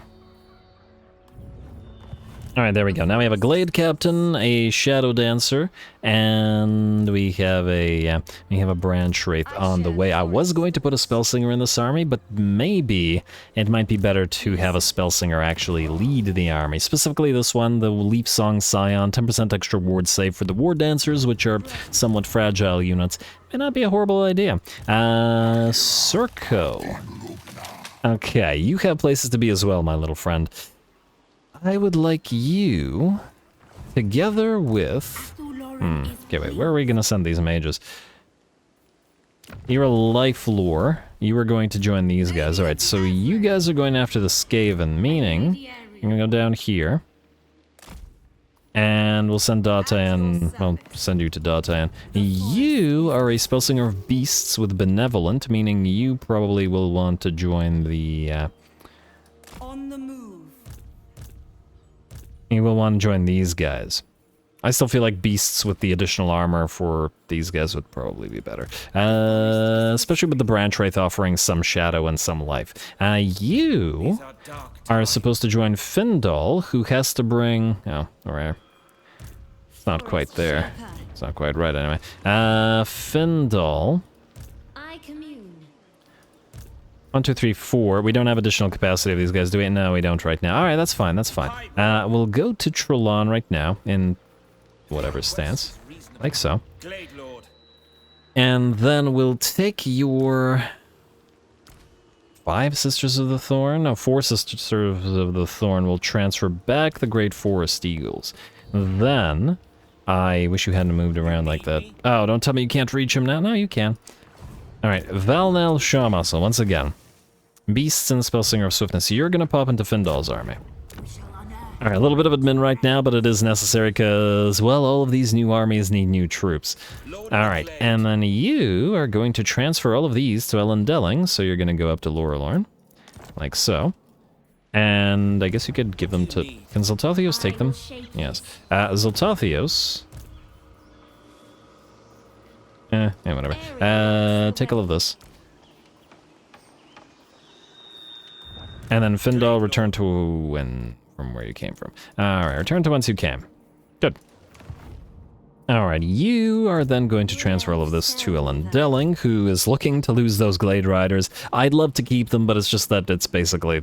Alright, there we go. Now we have a Glade Captain, a Shadow Dancer, and we have a Branch Wraith on the way. I was going to put a Spellsinger in this army, but maybe it might be better to have a Spellsinger actually lead the army. Specifically this one, the Leaf Song Scion, 10% extra ward save for the War Dancers, which are somewhat fragile units. May not be a horrible idea. Circo. Okay, you have places to be as well, my little friend. I would like you, together with... Okay, wait, where are we going to send these mages? You're a Life Lore. You are going to join these guys. Alright, so you guys are going after the Skaven, meaning you're going to go down here. And we'll send Datayan, well, send you to Datayan. You are a Spellsinger of Beasts with Benevolent, meaning you probably will want to join the... You will want to join these guys. I still feel like beasts with the additional armor for these guys would probably be better. Especially with the Branch Wraith offering some shadow and some life. You are supposed to join Findal, who has to bring... Oh, alright. It's not quite there. It's not quite right anyway. Findal... 1, 2, 3, 4. We don't have additional capacity of these guys, do we? No, we don't right now. Alright, that's fine, that's fine. We'll go to Trelon right now, in whatever stance. Like so. And then we'll take your... 5 Sisters of the Thorn? No, 4 Sisters of the Thorn will transfer back the Great Forest Eagles. Then... I wish you hadn't moved around like that. Oh, don't tell me you can't reach him now. No, you can. Alright, Valnel Shawmuscle, once again. Beasts and Spellsinger of Swiftness. You're gonna pop into Findal's army. Alright, a little bit of admin right now, but it is necessary because, well, all of these new armies need new troops. Alright, and then you are going to transfer all of these to Elendilling, so you're gonna go up to Lorelorn. Like so. And I guess you could give them to... Can Zoltathios take them? Yes. Zoltathios... yeah, whatever. Take all of this. And then Findal, return to from where you came from. Alright, return to whence you came. Good. Alright, you are then going to transfer all of this to Elendilling, who is looking to lose those Glade Riders. I'd love to keep them, but it's just that it's basically...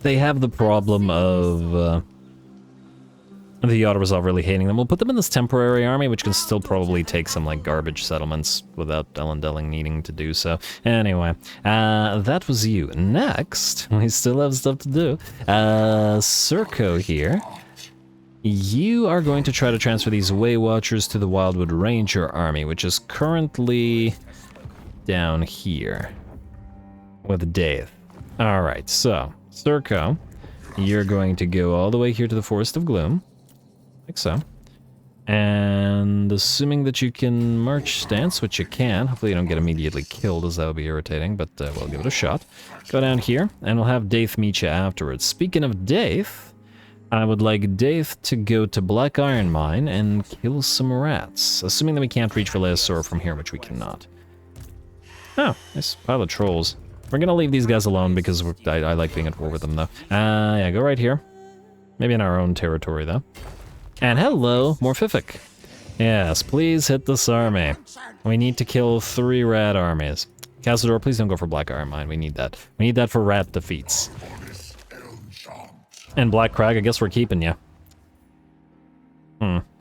They have the problem of The auto-resolve really hating them. We'll put them in this temporary army, which can still probably take some, like, garbage settlements without Elendilling needing to do so. Anyway, that was you. Next, we still have stuff to do. Circo here. You are going to try to transfer these Way Watchers to the Wildwood Ranger army, which is currently down here with Dave. Alright, so, Circo, you're going to go all the way here to the Forest of Gloom. Like so. And assuming that you can march stance, which you can, hopefully you don't get immediately killed, as that would be irritating, but we'll give it a shot. Go down here, and we'll have Daith meet you afterwards. Speaking of Daith, I would like Daith to go to Black Iron Mine and kill some rats, assuming that we can't reach Velasaur from here, which we cannot. Oh, nice pile of trolls. We're gonna leave these guys alone because I like being at war with them, though. Yeah, go right here. Maybe in our own territory, though. And hello, Morphific. Yes, please hit this army. We need to kill 3 rat armies. Castador, please don't go for Black Iron Mine. We need that. We need that for rat defeats. And Black Crag, I guess we're keeping you.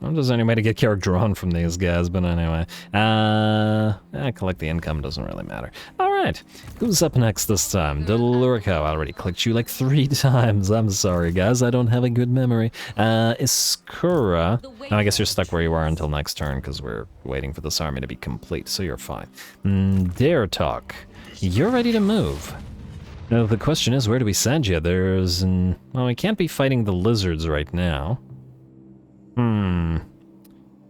There's any way to get character on from these guys, but anyway. Collect the income, doesn't really matter. Alright, who's up next this time? Delurico, I already clicked you like 3 times. I'm sorry, guys, I don't have a good memory. Iskura. I guess you're stuck where you are until next turn, because we're waiting for this army to be complete, so you're fine. Dare Talk. You're ready to move. Now, the question is, where do we send you? Well, we can't be fighting the lizards right now.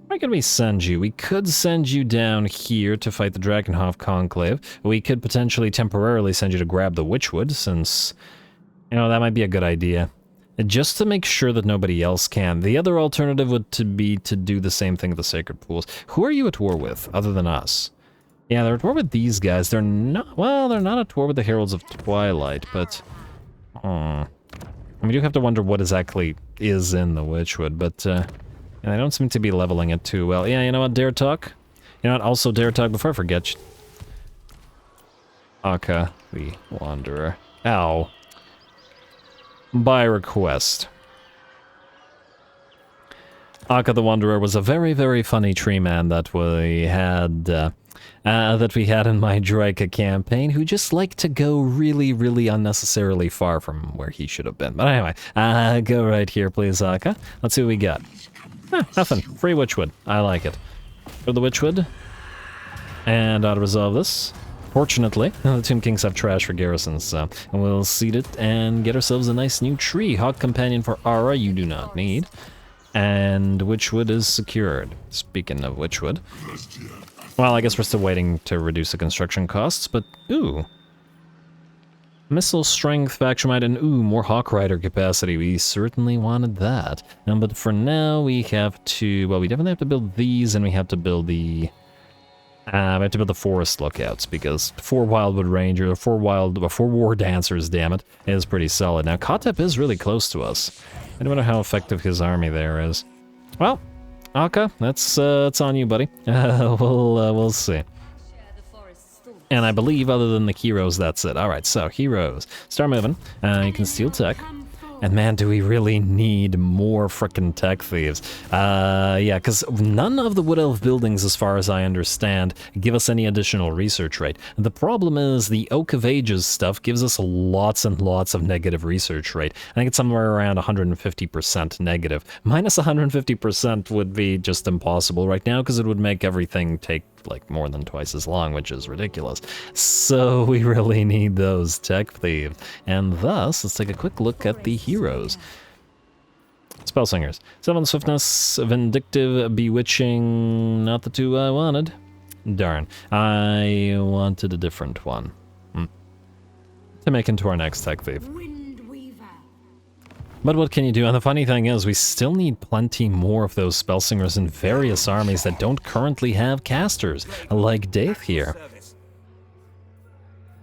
Where could we send you? We could send you down here to fight the Drakenhof Conclave. We could potentially temporarily send you to grab the Witchwood, since, you know, that might be a good idea. Just to make sure that nobody else can. The other alternative would be to do the same thing with the Sacred Pools. Who are you at war with, other than us? Yeah, they're at war with these guys. They're not, well, they're not at war with the Heralds of Twilight, but... we do have to wonder what exactly is in the Witchwood, but, and they don't seem to be leveling it too well. Yeah, you know what, Dare Talk? You know what, also Dare Talk, before I forget... Akka, the Wanderer. Ow. By request. Akka the Wanderer was a very, very funny tree man that we had in my Draika campaign, who just liked to go really, really unnecessarily far from where he should have been. But anyway, go right here, please, Akka. Let's see what we got. Nothing. Free Witchwood. I like it. Go to the Witchwood. And auto-resolve this. Fortunately, the Tomb Kings have trash for garrisons, so we'll seed it and get ourselves a nice new tree. Hawk Companion for Ara, you do not need. And Witchwood is secured. Speaking of Witchwood. Well, I guess we're still waiting to reduce the construction costs, but ooh. Missile strength, faction might, and ooh, more Hawk Rider capacity. We certainly wanted that. But for now, we have to, well, we definitely have to build these, and we have to build the... we have to build the forest lookouts, because 4 Wildwood Ranger, 4 War Dancers, damn it, is pretty solid. Now, Kotep is really close to us. I don't know how effective his army there is. Well, Akka, that's it's on you, buddy. We'll see. And I believe, other than the heroes, that's it. Alright, so, heroes. Start moving. You can steal tech. And man, do we really need more frickin' tech thieves. Yeah, because none of the Wood Elf buildings, as far as I understand, give us any additional research rate. The problem is the Oak of Ages stuff gives us lots and lots of negative research rate. I think it's somewhere around 150% negative. Minus 150% would be just impossible right now, because it would make everything take like more than twice as long, which is ridiculous. So we really need those tech thieves. And thus, let's take a quick look at the heroes. Spellsingers. 7 Swiftness, Vindictive, Bewitching, not the 2 I wanted. Darn. I wanted a different one. To make into our next tech thief. But what can you do? And the funny thing is, we still need plenty more of those Spellsingers in various armies that don't currently have casters, like Dave here.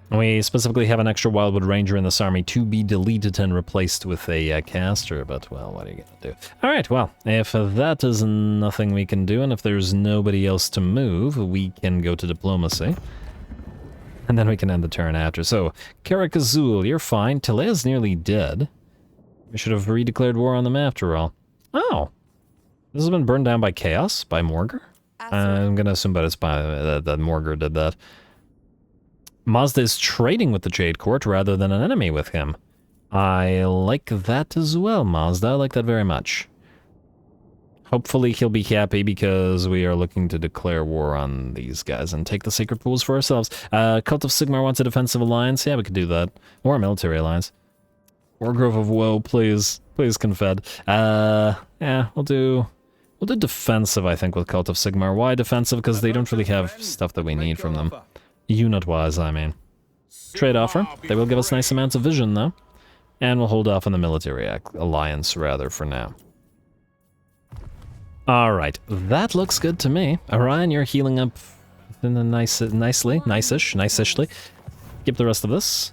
We specifically have an extra Wildwood Ranger in this army to be deleted and replaced with a caster, but, well, what are you gonna do? Alright, well, if that is nothing we can do, and if there's nobody else to move, we can go to Diplomacy. And then we can end the turn after. So, Karakazul, you're fine. Tilea's nearly dead. We should have redeclared war on them after all. Oh, This has been burned down by chaos, by Morgar. I'm gonna assume that it's by that Morgar did that. Mazda is trading with the Jade Court rather than an enemy with him. I like that as well, Mazda. I like that very much. Hopefully he'll be happy because we are looking to declare war on these guys and take the sacred pools for ourselves. Cult of Sigmar wants a defensive alliance. Yeah, we could do that. Or a military alliance. Or Grove of Woe, please. Please, Confed. Yeah, we'll do defensive, I think, with Cult of Sigmar. Why defensive? Because they don't really have stuff that we need from them. Unit-wise, I mean. Trade offer. They will give us nice amounts of vision, though. And we'll hold off on the military alliance, rather, for now. Alright, that looks good to me. Orion, you're healing up in a nice-ishly. Skip the rest of this.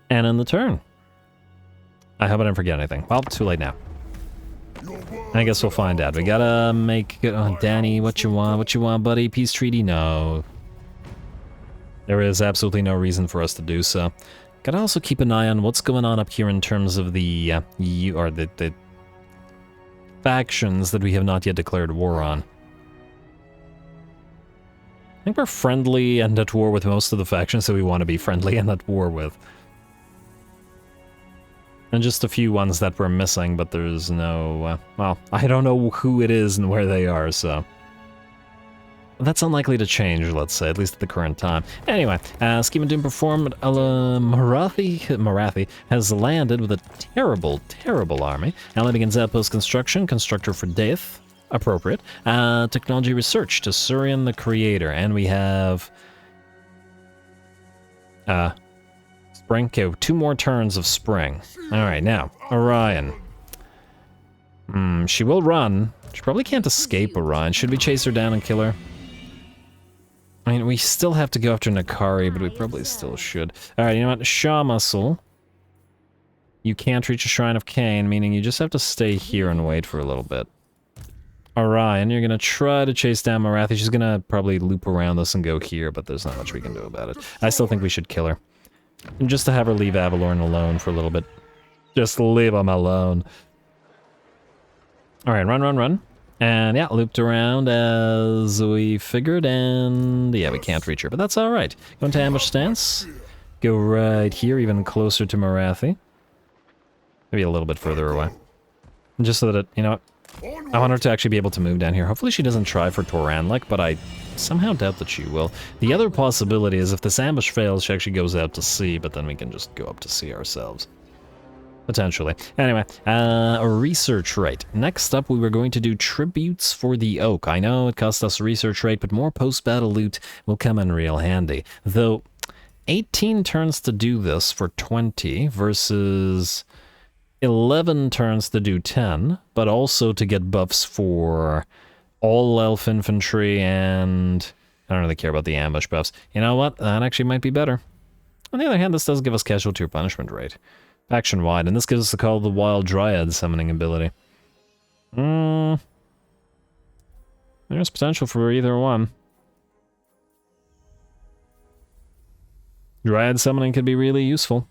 And in the turn. I hope I didn't forget anything. Well, too late now. I guess we'll find out. We gotta make... Oh, Danny, what you want, buddy? Peace treaty? No. There is absolutely no reason for us to do so. Gotta also keep an eye on what's going on up here in terms of the factions that we have not yet declared war on. I think we're friendly and at war with most of the factions that we want to be friendly and at war with. And just a few ones that we're missing, but there's no... well, I don't know who it is and where they are, so... That's unlikely to change, let's say, at least at the current time. Anyway, Scheme of Doom performed. Marathi has landed with a terrible, terrible army. Ally begins outpost construction, constructor for death, appropriate. Technology research to Surian the Creator, and we have... Spring? Okay, 2 more turns of spring. Alright, now, Orion. She will run. She probably can't escape Orion. Should we chase her down and kill her? I mean, we still have to go after Nakari, but we probably still should. Alright, you know what? Shaw Muscle. You can't reach a Shrine of Cain, meaning you just have to stay here and wait for a little bit. Orion, you're gonna try to chase down Marathi. She's gonna probably loop around us and go here, but there's not much we can do about it. I still think we should kill her. And just to have her leave Athel Loren alone for a little bit. Just leave him alone. Alright, run. And yeah, looped around as we figured, and yeah, we can't reach her, but that's alright. Go into ambush stance. Go right here, even closer to Marathi. Maybe a little bit further away. Just so that, you know what? I want her to actually be able to move down here. Hopefully she doesn't try for Toranlik, but I somehow doubt that she will. The other possibility is if this ambush fails, she actually goes out to sea, but then we can just go up to sea ourselves. Potentially. Anyway, a research rate. Next up, we were going to do tributes for the Oak. I know it cost us a research rate, but more post-battle loot will come in real handy. Though, 18 turns to do this for 20 versus 11 turns to do 10, but also to get buffs for all elf infantry and... I don't really care about the ambush buffs. You know what? That actually might be better. On the other hand, this does give us casualty or punishment rate. Faction-wide, and this gives us the Call of the Wild Dryad summoning ability. There's potential for either one. Dryad summoning could be really useful.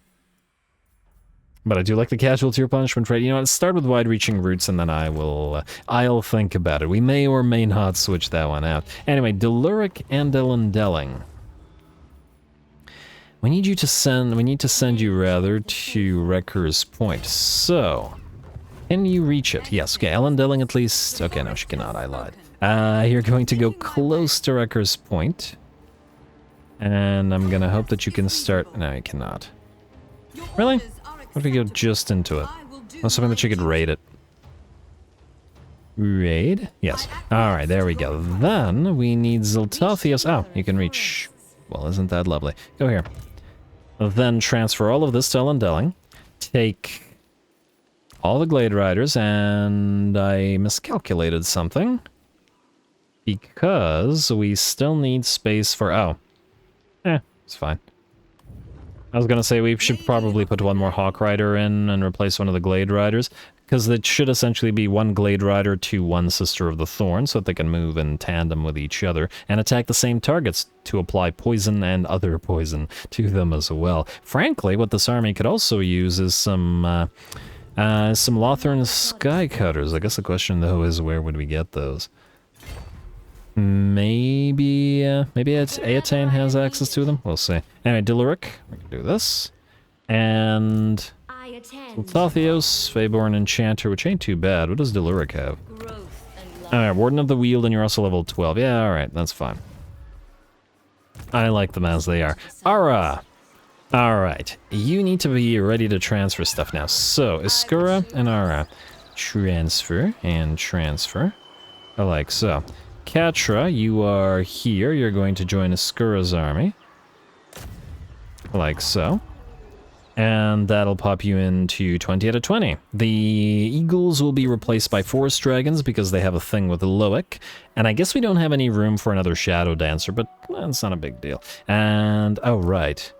But I do like the casualty or punishment rate. You know, let's start with wide-reaching roots, and then I'll think about it. We may or may not switch that one out. Anyway, Deluric and Elendelling. We need to send you rather to Wrecker's Point. So, can you reach it? Yes, okay, Elendelling at least. Okay, no, she cannot, I lied. You're going to go close to Wrecker's Point. And I'm gonna hope that you can start... No, you cannot. Really? What if we go just into it? I was hoping that you could raid it. Raid? Yes. Alright, there we go. Then, we need Ziltathios. Oh, you can reach... Well, isn't that lovely? Go here. Then transfer all of this to Elendelling. Take all the Glade Riders, and I miscalculated something. Because we still need space for... Oh. It's fine. I was gonna say we should probably put one more Hawk Rider in and replace one of the Glade Riders, because it should essentially be one Glade Rider to one Sister of the Thorn, so that they can move in tandem with each other, and attack the same targets to apply poison and other poison to them as well. Frankly, what this army could also use is some Some Lothern Skycutters. I guess the question, though, is where would we get those? Maybe Aetane has access to them? We'll see. Anyway, Dilleric, we can do this. And Thalthios, Faeborn Enchanter, which ain't too bad. What does Dilleric have? Alright, Warden of the Wield, and you're also level 12. Yeah, alright, that's fine. I like them as they are. Ara! Alright, you need to be ready to transfer stuff now. So, Iskura and Ara. Transfer and transfer. Like so. Katra, you are here. You're going to join Iskura's army. Like so. And that'll pop you into 20 out of 20. The Eagles will be replaced by Forest Dragons because they have a thing with Loic. And I guess we don't have any room for another Shadow Dancer, but that's not a big deal. And, oh right.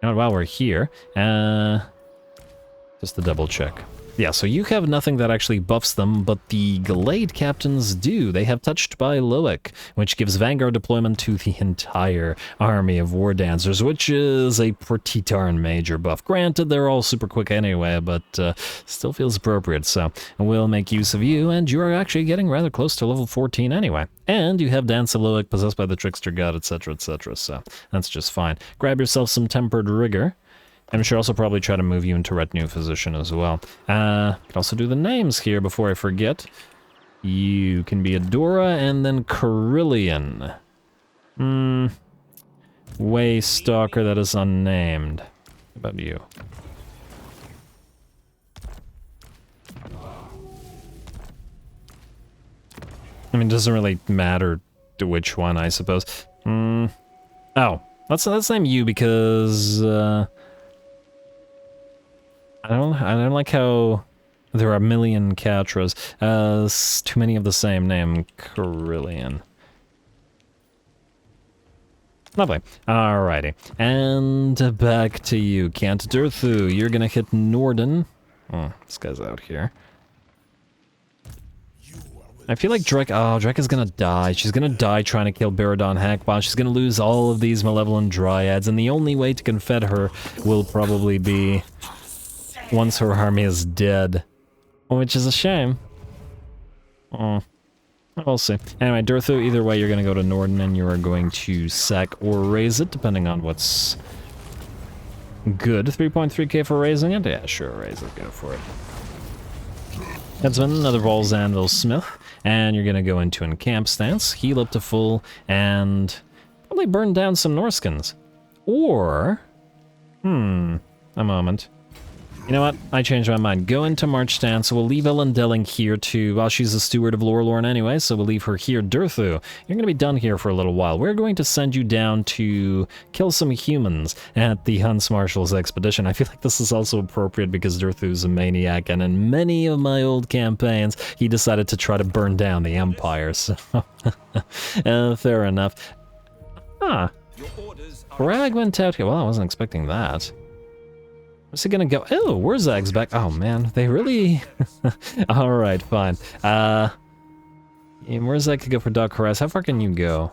You know, while we're here, just to double check. Yeah, so you have nothing that actually buffs them, but the Glade captains do. They have Touched by Loic, which gives Vanguard deployment to the entire army of War Dancers, which is a pretty darn major buff. Granted, they're all super quick anyway, but still feels appropriate, so we'll make use of you, and you're actually getting rather close to level 14 anyway. And you have Dance of Loic, Possessed by the Trickster God, etc., etc., so that's just fine. Grab yourself some Tempered Rigor. And we should also probably try to move you into retinue physician as well. Could also do the names here before I forget. You can be Adora and then Carillion. Waystalker that is unnamed. How about you? I mean, it doesn't really matter to which one, I suppose. Oh, let's name you because, I don't like how there are a million Katras. Too many of the same name. Carillion. Lovely. Alrighty. And back to you, Kant Durthu. You're gonna hit Norden. Oh, this guy's out here. I feel like Drek is gonna die. She's gonna die trying to kill Baradon Hackbot. She's gonna lose all of these Malevolent Dryads, and the only way to confed her will probably be once her army is dead. Which is a shame. Oh, we'll see. Anyway, Durthu, either way, you're gonna go to Norden, and you are going to sack or raise it, depending on what's good. 3.3k for raising it? Yeah, sure, raise it, go for it. That's been another Vol's Anvil Smith, and you're gonna go into Encamp stance, heal up to full, and probably burn down some Norskins. Or, a moment. You know what? I changed my mind. Go into March stance. We'll leave Ellen Delling here to... Well, she's the steward of Lorelorn anyway, so we'll leave her here. Durthu, you're going to be done here for a little while. We're going to send you down to kill some humans at the Hunts Marshal's expedition. I feel like this is also appropriate because Durthu's a maniac, and in many of my old campaigns, he decided to try to burn down the Empire, so... fair enough. Brag went out here. Well, I wasn't expecting that. Where's he gonna go? Oh, Wurzag's back. Oh man, they really... Alright, fine. Wurzag could go for Dog Caress. How far can you go?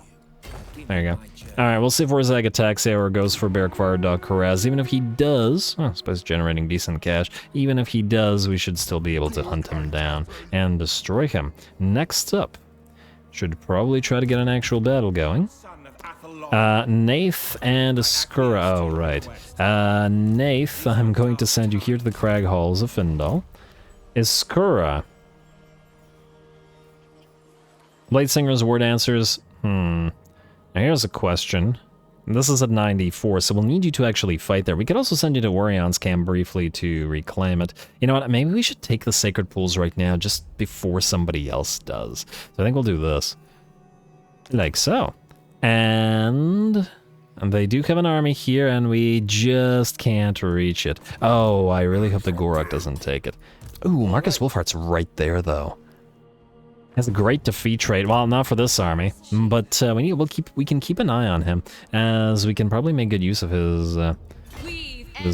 There you go. Alright, we'll see if Wurzag attacks here or goes for Bearquire Dog Caress. Even if he does... Oh, I suppose generating decent cash. Even if he does, we should still be able to hunt him down and destroy him. Next up. Should probably try to get an actual battle going. Nath and Skura. Oh, right. Nath, I'm going to send you here to the Crag Halls of Findal. Iskura. Blade Singers, War Dancers. Now here's a question. This is at 94, so we'll need you to actually fight there. We could also send you to Orion's camp briefly to reclaim it. You know what? Maybe we should take the Sacred Pools right now, just before somebody else does. So I think we'll do this. Like so. And they do have an army here, and we just can't reach it. Oh, I really hope the Gorok doesn't take it. Ooh, Marcus Wolfheart's right there, though. Has a great defeat rate. Well, not for this army, but we can keep an eye on him, as we can probably make good use of his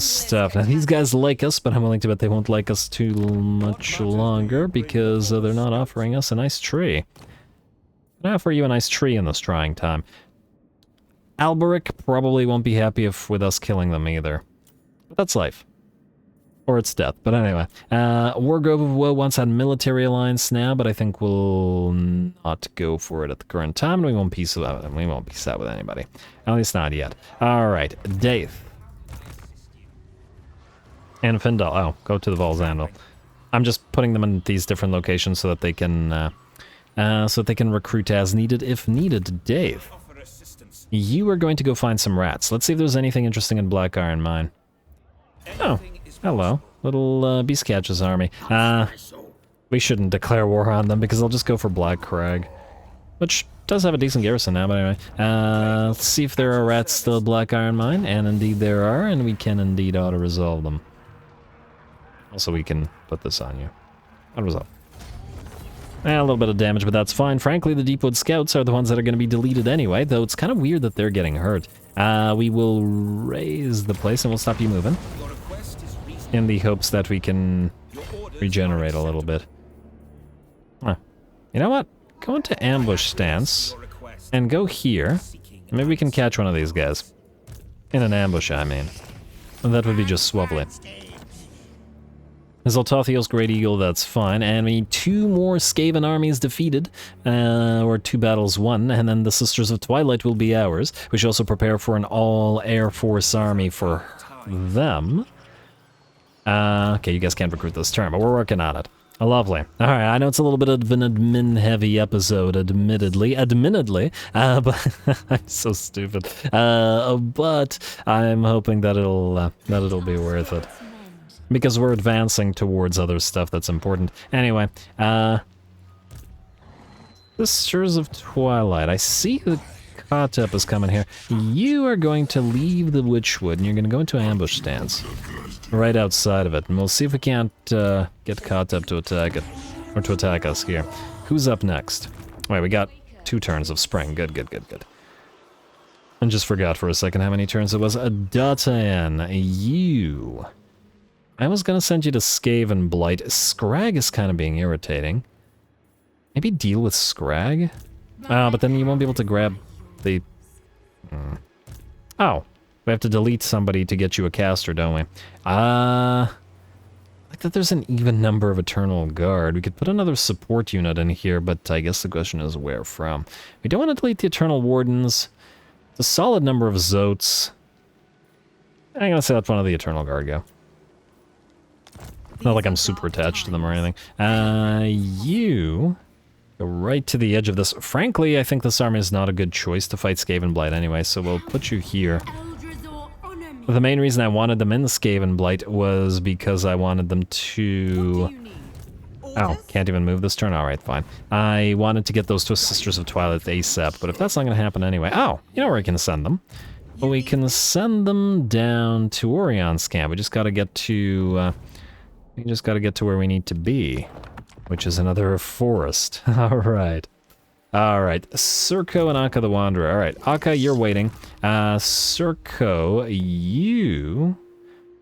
stuff. Now, these guys like us, but I'm willing to bet they won't like us too much longer because they're not offering us a nice tree. I offer you a nice tree in this trying time. Alberic probably won't be happy with us killing them either. But that's life. Or it's death, but anyway. Wargrove of Woe once had military alliance now, but I think we'll not go for it at the current time, and we won't peace out. We won't peace out with anybody. At least not yet. Alright, Daith. And Findal. Oh, go to the Valzandal. I'm just putting them in these different locations so that they can recruit as needed if needed. Dave, you are going to go find some rats. Let's see if there's anything interesting in Black Iron Mine. Oh, hello. Little Beast Catcher's army. We shouldn't declare war on them because they'll just go for Black Crag. Which does have a decent garrison now, but anyway. Let's see if there are rats still at Black Iron Mine. And indeed there are, and we can indeed auto-resolve them. Also, we can put this on you. Auto-resolve. A little bit of damage, but that's fine. Frankly, the Deepwood Scouts are the ones that are going to be deleted anyway, though it's kind of weird that they're getting hurt. We will raise the place and we'll stop you moving. In the hopes that we can regenerate a little bit. Huh. You know what? Go into ambush stance and go here. Maybe we can catch one of these guys. In an ambush, I mean. And that would be just swably. Zoltathiel's Great Eagle, that's fine. And we need 2 more Skaven armies defeated, or 2 battles won, and then the Sisters of Twilight will be ours. We should also prepare for an all-Air Force army for them. Okay, you guys can't recruit this turn, but we're working on it. Lovely. Alright, I know it's a little bit of an admin-heavy episode, admittedly, but I'm so stupid. But I'm hoping that it'll be worth it. Because we're advancing towards other stuff that's important. Anyway, Sisters of Twilight. I see the Kotep is coming here. You are going to leave the Witchwood, and you're going to go into ambush stance. Right outside of it. And we'll see if we can't get Kotep to attack it. Or to attack us here. Who's up next? Wait, we got 2 turns of spring. Good. And just forgot for a second how many turns it was. Datan, you... I was gonna send you to Skaven Blight. Scrag is kind of being irritating. Maybe deal with Scrag? But then you won't be able to grab the... Oh, we have to delete somebody to get you a caster, don't we? Like that there's an even number of Eternal Guard. We could put another support unit in here, but I guess the question is where from. We don't want to delete the Eternal Wardens. It's a solid number of Zotes. I'm gonna say let one of the Eternal Guard go. Not like I'm super attached to them or anything. You go right to the edge of this. Frankly, I think this army is not a good choice to fight Skaven Blight anyway, so we'll put you here. The main reason I wanted them in the Skaven Blight was because I wanted them to... Oh, can't even move this turn? Alright, fine. I wanted to get those 2 Sisters of Twilight ASAP, but if that's not going to happen anyway... Oh, you know where we can send them. Well, we can send them down to Orion's camp. We just got to get to... We just gotta get to where we need to be, which is another forest. Alright. Alright, Surko and Akka the Wanderer. Alright, Akka, you're waiting. Surko, you...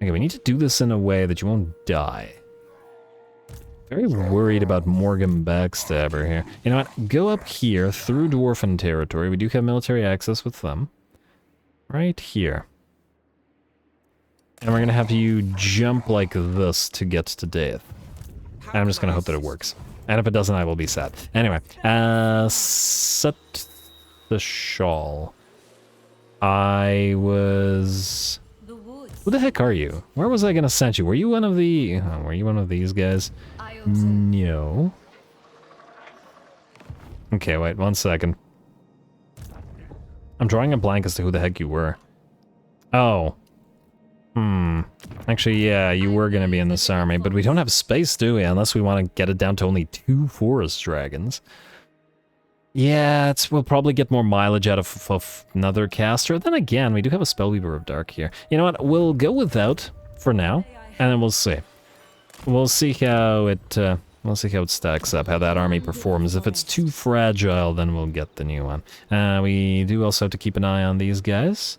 Okay, we need to do this in a way that you won't die. Very worried about Morgan Backstabber here. You know what? Go up here through Dwarfen territory. We do have military access with them. Right here. And we're gonna have you jump like this to get to Daith. And I'm just gonna hope that it works. And if it doesn't, I will be sad. Anyway, set the shawl. I was... Who the heck are you? Where was I gonna send you? Were you one of the... were you one of these guys? No. Okay, wait, 1 second. I'm drawing a blank as to who the heck you were. Oh. Actually, yeah, you were gonna be in this army, but we don't have space, do we? Unless we want to get it down to only 2 forest dragons. Yeah, we'll probably get more mileage out of another caster. Then again, we do have a Spellweaver of Dark here. You know what? We'll go without for now, and then we'll see. We'll see how it stacks up, how that army performs. If it's too fragile, then we'll get the new one. We do also have to keep an eye on these guys.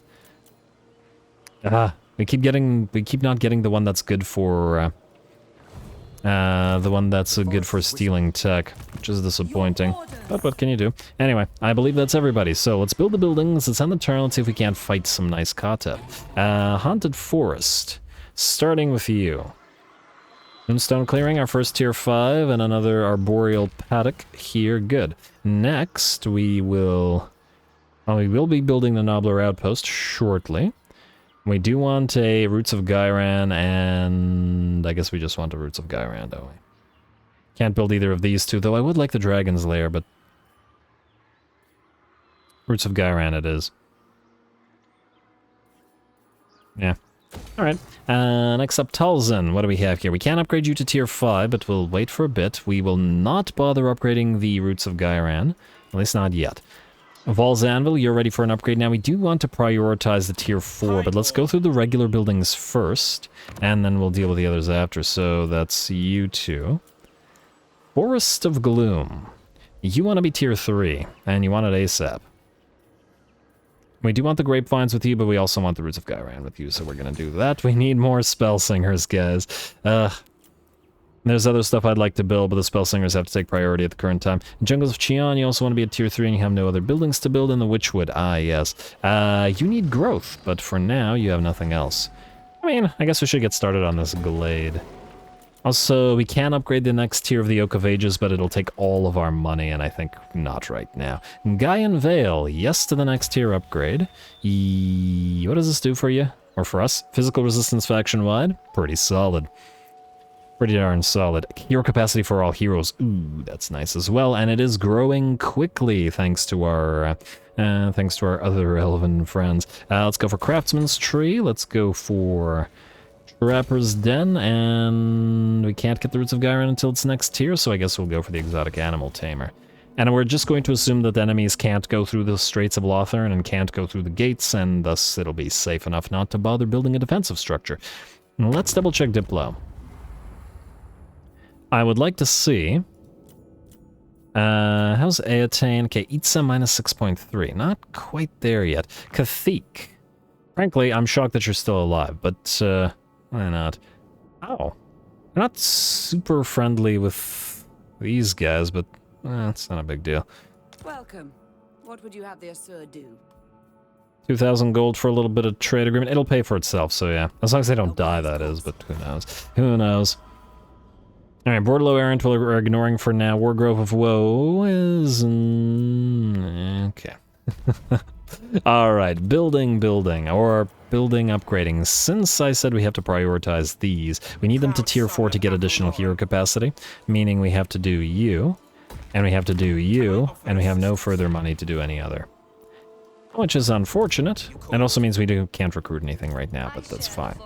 We keep not getting the one that's good for, good for stealing tech, which is disappointing. But what can you do? Anyway, I believe that's everybody. So let's build the buildings, let's end the turn, let's see if we can't fight some nice Kotep. Haunted Forest. Starting with you. Moonstone clearing, our first tier 5, and another arboreal paddock here. Good. Next, we will be building the Nobbler Outpost shortly. We do want a Roots of Gyran, and I guess we just want a Roots of Gyran, don't we? Can't build either of these two, though I would like the Dragon's Lair, but Roots of Gyran it is. Yeah. Alright. Next up, Talsyn. What do we have here? We can upgrade you to tier 5, but we'll wait for a bit. We will not bother upgrading the Roots of Gyran. At least not yet. Val's Anvil, you're ready for an upgrade now. We do want to prioritize the tier 4, but let's go through the regular buildings first, and then we'll deal with the others after. So that's you two. Forest of Gloom. You want to be tier 3, and you want it ASAP. We do want the Grapevines with you, but we also want the Roots of Gyran with you, so we're going to do that. We need more Spell Singers, guys. There's other stuff I'd like to build, but the Spell Singers have to take priority at the current time. In Jungles of Qian, you also want to be at tier 3, and you have no other buildings to build in the Witchwood. Ah, yes. You need growth, but for now, you have nothing else. I mean, I guess we should get started on this Glade. Also, we can upgrade the next tier of the Oak of Ages, but it'll take all of our money, and I think not right now. Gaian Vale, yes to the next tier upgrade. What does this do for you? Or for us? Physical resistance faction-wide? Pretty solid. Pretty darn solid. Hero capacity for all heroes. Ooh, that's nice as well, and it is growing quickly thanks to our other elven friends. Let's go for Craftsman's Tree. Let's go for Trapper's Den, and we can't get the Roots of Gyran until its next tier, so I guess we'll go for the Exotic Animal Tamer. And we're just going to assume that the enemies can't go through the Straits of Lothern and can't go through the gates, and thus it'll be safe enough not to bother building a defensive structure. Let's double check Diplo. I would like to see... how's Eatane? Okay, Itza minus 6.3. Not quite there yet. Kathik. Frankly, I'm shocked that you're still alive, but, why not? Oh. They're not super friendly with these guys, but it's not a big deal. Welcome. What would you have the sir do? 2,000 gold for a little bit of trade agreement. It'll pay for itself, so yeah. As long as they don't die, that is, but who knows? Who knows? Alright, Borderlow Errant we're ignoring for now. Wargrove of Woe is... okay. Alright, building, or building upgrading. Since I said we have to prioritize these, we need them to tier 4 to get additional hero capacity, meaning we have to do you, and we have to do you, and we have no further money to do any other. Which is unfortunate. It also means we can't recruit anything right now, but that's fine.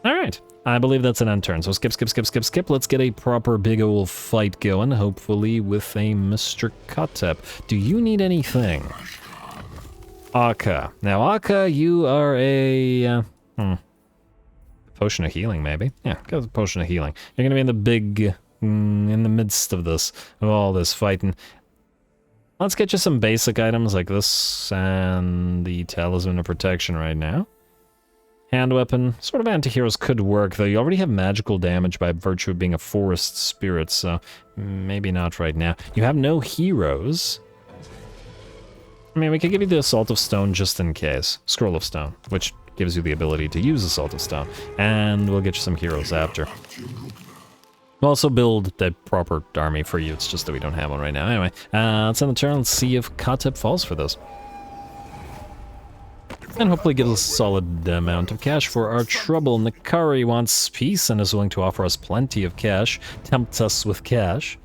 Alright, I believe that's an end turn, so skip. Let's get a proper big ol' fight going, hopefully with a Mr. Kotep. Do you need anything? Akka. Now, Akka, you are a... Potion of Healing, maybe? Yeah, go with the Potion of Healing. You're gonna be in the big... in the midst of this, of all this fighting. Let's get you some basic items like this, and the Talisman of Protection right now. Hand weapon, sort of anti-heroes could work, though you already have magical damage by virtue of being a forest spirit, so maybe not right now. You have no heroes. I mean, we could give you the Assault of Stone just in case. Scroll of Stone, which gives you the ability to use Assault of Stone. And we'll get you some heroes after. We'll also build a proper army for you, it's just that we don't have one right now. Anyway, let's end the turn, let's see if Kotep falls for this. And hopefully get a solid amount of cash for our trouble. Nakari wants peace and is willing to offer us plenty of cash. Tempts us with cash.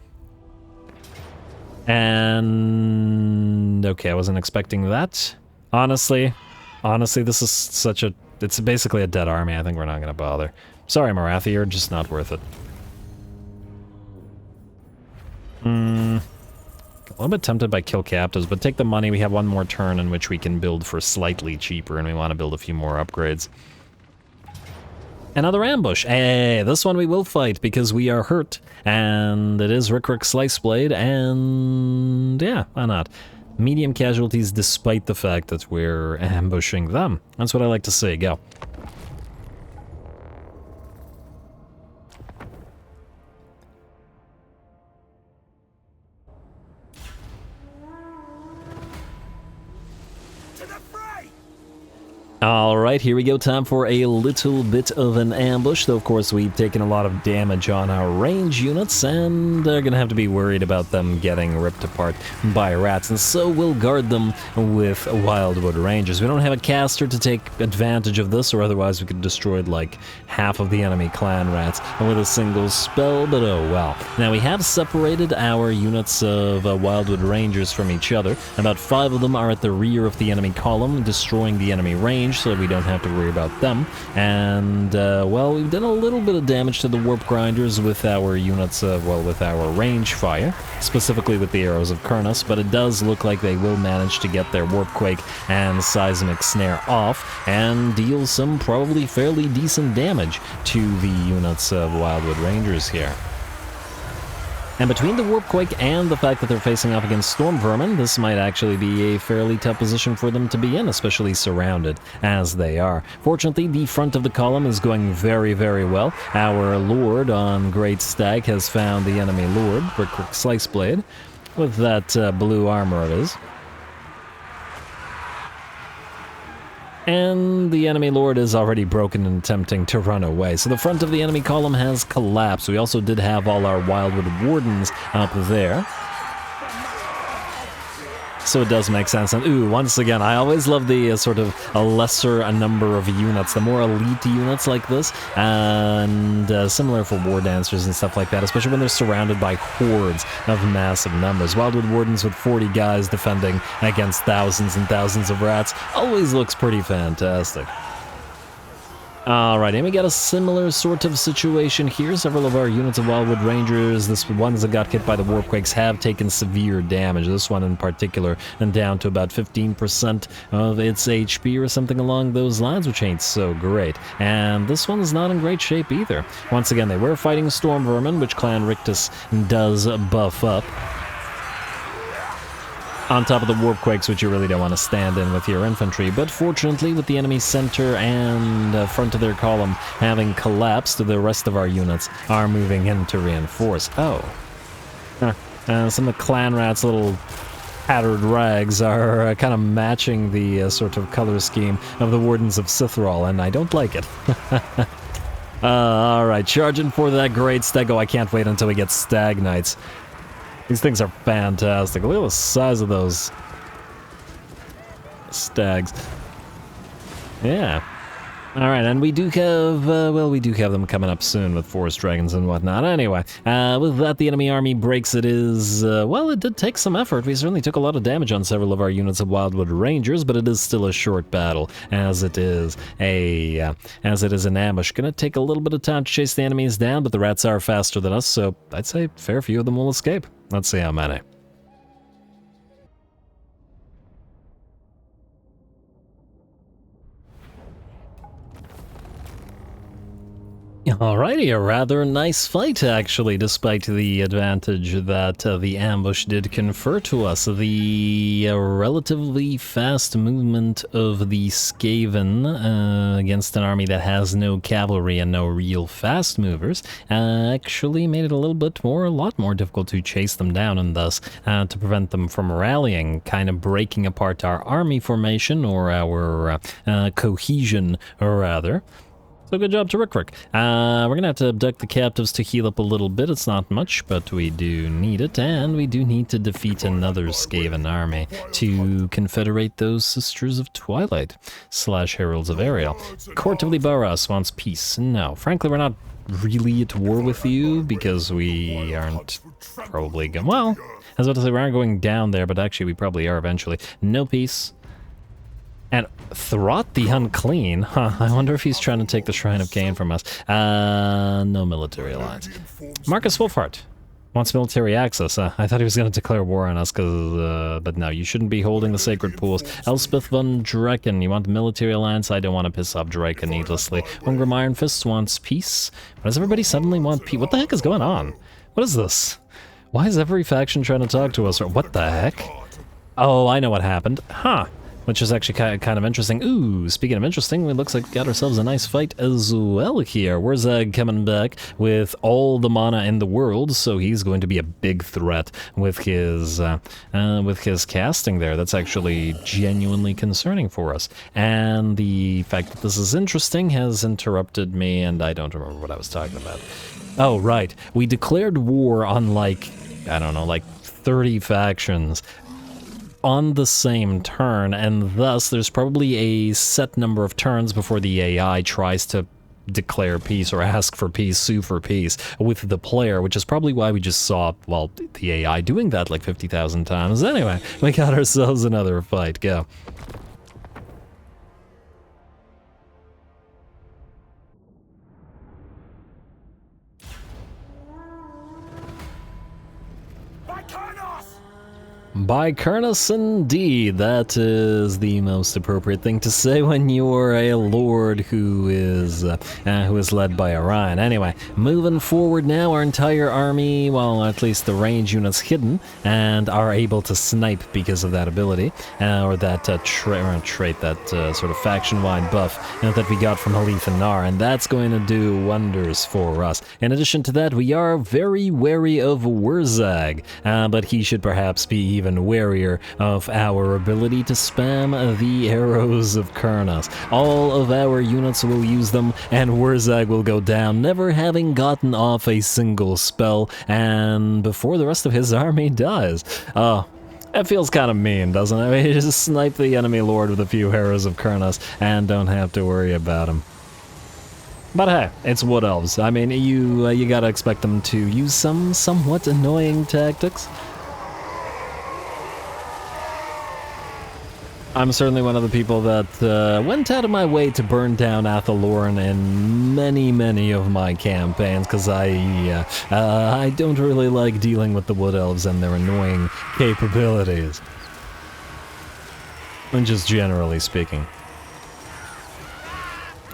And... okay, I wasn't expecting that. Honestly, this is such a... it's basically a dead army. I think we're not going to bother. Sorry, Marathi, you're just not worth it. A little bit tempted by kill captives, but take the money. We have one more turn in which we can build for slightly cheaper, and we want to build a few more upgrades. Another ambush. Hey, this one we will fight because we are hurt, and it is Rick Sliceblade, and yeah, why not? Medium casualties despite the fact that we're ambushing them. That's what I like to see. Go. Alright, here we go, time for a little bit of an ambush, though of course we've taken a lot of damage on our range units, and they're gonna have to be worried about them getting ripped apart by rats, and so we'll guard them with Wildwood Rangers. We don't have a caster to take advantage of this, or otherwise we could have destroyed like half of the enemy clan rats with a single spell, but oh well. Now we have separated our units of Wildwood Rangers from each other. About 5 of them are at the rear of the enemy column, destroying the enemy range, so that we don't have to worry about them. And, well, we've done a little bit of damage to the warp grinders with our units, well, with our range fire, specifically with the arrows of Kurnus, but it does look like they will manage to get their warp quake and seismic snare off and deal some probably fairly decent damage to the units of Wildwood Rangers here. And between the Warpquake and the fact that they're facing off against Storm Vermin, this might actually be a fairly tough position for them to be in, especially surrounded as they are. Fortunately, the front of the column is going very, very well. Our Lord on Great Stag has found the enemy Lord, Rick Sliceblade, with that blue armor of his. And the enemy lord is already broken and attempting to run away. So the front of the enemy column has collapsed. We also did have all our Wildwood Wardens up there. So it does make sense. And ooh, once again, I always love the sort of a lesser number of units, the more elite units like this, and similar for war dancers and stuff like that, especially when they're surrounded by hordes of massive numbers. Wildwood Wardens with 40 guys defending against thousands and thousands of rats always looks pretty fantastic. Alright, and we got a similar sort of situation here. Several of our units of Wildwood Rangers, the ones that got hit by the Warpquakes, have taken severe damage. This one in particular, and down to about 15% of its HP or something along those lines, which ain't so great. And this one's not in great shape either. Once again, they were fighting Storm Vermin, which Clan Rictus does buff up. On top of the Warpquakes, which you really don't want to stand in with your infantry, but fortunately with the enemy center and front of their column having collapsed, the rest of our units are moving in to reinforce. Oh. Some of the Clan Rat's little tattered rags are kind of matching the sort of color scheme of the Wardens of Sithrall, and I don't like it. Alright, charging for that great stag. Oh, I can't wait until we get Stag Knights. These things are fantastic. Look at the size of those stags. Yeah. Alright, and we do have, well, we do have them coming up soon with forest dragons and whatnot. Anyway, with that, the enemy army breaks. It is, well, it did take some effort. We certainly took a lot of damage on several of our units of Wildwood Rangers, but it is still a short battle, as it is an ambush. Gonna take a little bit of time to chase the enemies down, but the rats are faster than us, so I'd say a fair few of them will escape. Let's see how many. Alrighty, a rather nice fight actually, despite the advantage that the ambush did confer to us. The relatively fast movement of the Skaven against an army that has no cavalry and no real fast movers actually made it a lot more difficult to chase them down, and thus to prevent them from rallying, kind of breaking apart our army formation, or our cohesion, or rather. So good job to Rick. We're going to have to abduct the captives to heal up a little bit. It's not much, but we do need it, and we do need to defeat another Skaven army to confederate those Sisters of Twilight / Heralds of Ariel. Court of Libaras wants peace. No, frankly, we're not really at war with you, because we aren't probably going... Well, I was about to say we aren't going down there, but actually we probably are eventually. No peace. And Throt the Unclean? Huh, I wonder if he's trying to take the Shrine of Cain from us. No military alliance. Marcus Wolfhart wants military access. I thought he was going to declare war on us, but no, you shouldn't be holding the sacred pools. Elspeth von Drecken, you want military alliance? I don't want to piss off Drecken needlessly. Ungrim Iron Fist wants peace. Why does everybody suddenly want peace? What the heck is going on? What is this? Why is every faction trying to talk to us? Or what the heck? Oh, I know what happened. Huh. which is actually kind of interesting. Ooh, speaking of interesting, it looks like we got ourselves a nice fight as well here. Wurzag coming back with all the mana in the world, so he's going to be a big threat with his casting there. That's actually genuinely concerning for us. And the fact that this is interesting has interrupted me, and I don't remember what I was talking about. Oh, right. We declared war on, like, I don't know, like 30 factions on the same turn, and thus there's probably a set number of turns before the AI tries to declare peace or ask for peace, sue for peace with the player, which is probably why we just saw, well, the AI doing that like 50,000 times. Anyway, we got ourselves another fight. Go. By Kurnos, indeed. That is the most appropriate thing to say when you're a lord who is led by Orion. Anyway, moving forward now, our entire army, well, at least the range units hidden, and are able to snipe because of that ability, or that trait, that sort of faction-wide buff that we got from Halith and Nar, and that's going to do wonders for us. In addition to that, we are very wary of Wurzag, but he should perhaps be even warier of our ability to spam the arrows of Kurnos. All of our units will use them, and Wurzag will go down, never having gotten off a single spell, and before the rest of his army dies. That feels kind of mean, doesn't it? I mean, you just snipe the enemy lord with a few arrows of Kurnos and don't have to worry about him. But hey, it's Wood Elves. I mean, you gotta expect them to use some somewhat annoying tactics. I'm certainly one of the people that went out of my way to burn down Athel Loren in many of my campaigns, because I don't really like dealing with the Wood Elves and their annoying capabilities. And just generally speaking.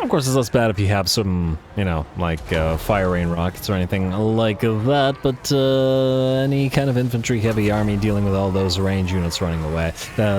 Of course, it's less bad if you have some, you know, like fire rain rockets or anything like that, but any kind of infantry-heavy army dealing with all those range units running away,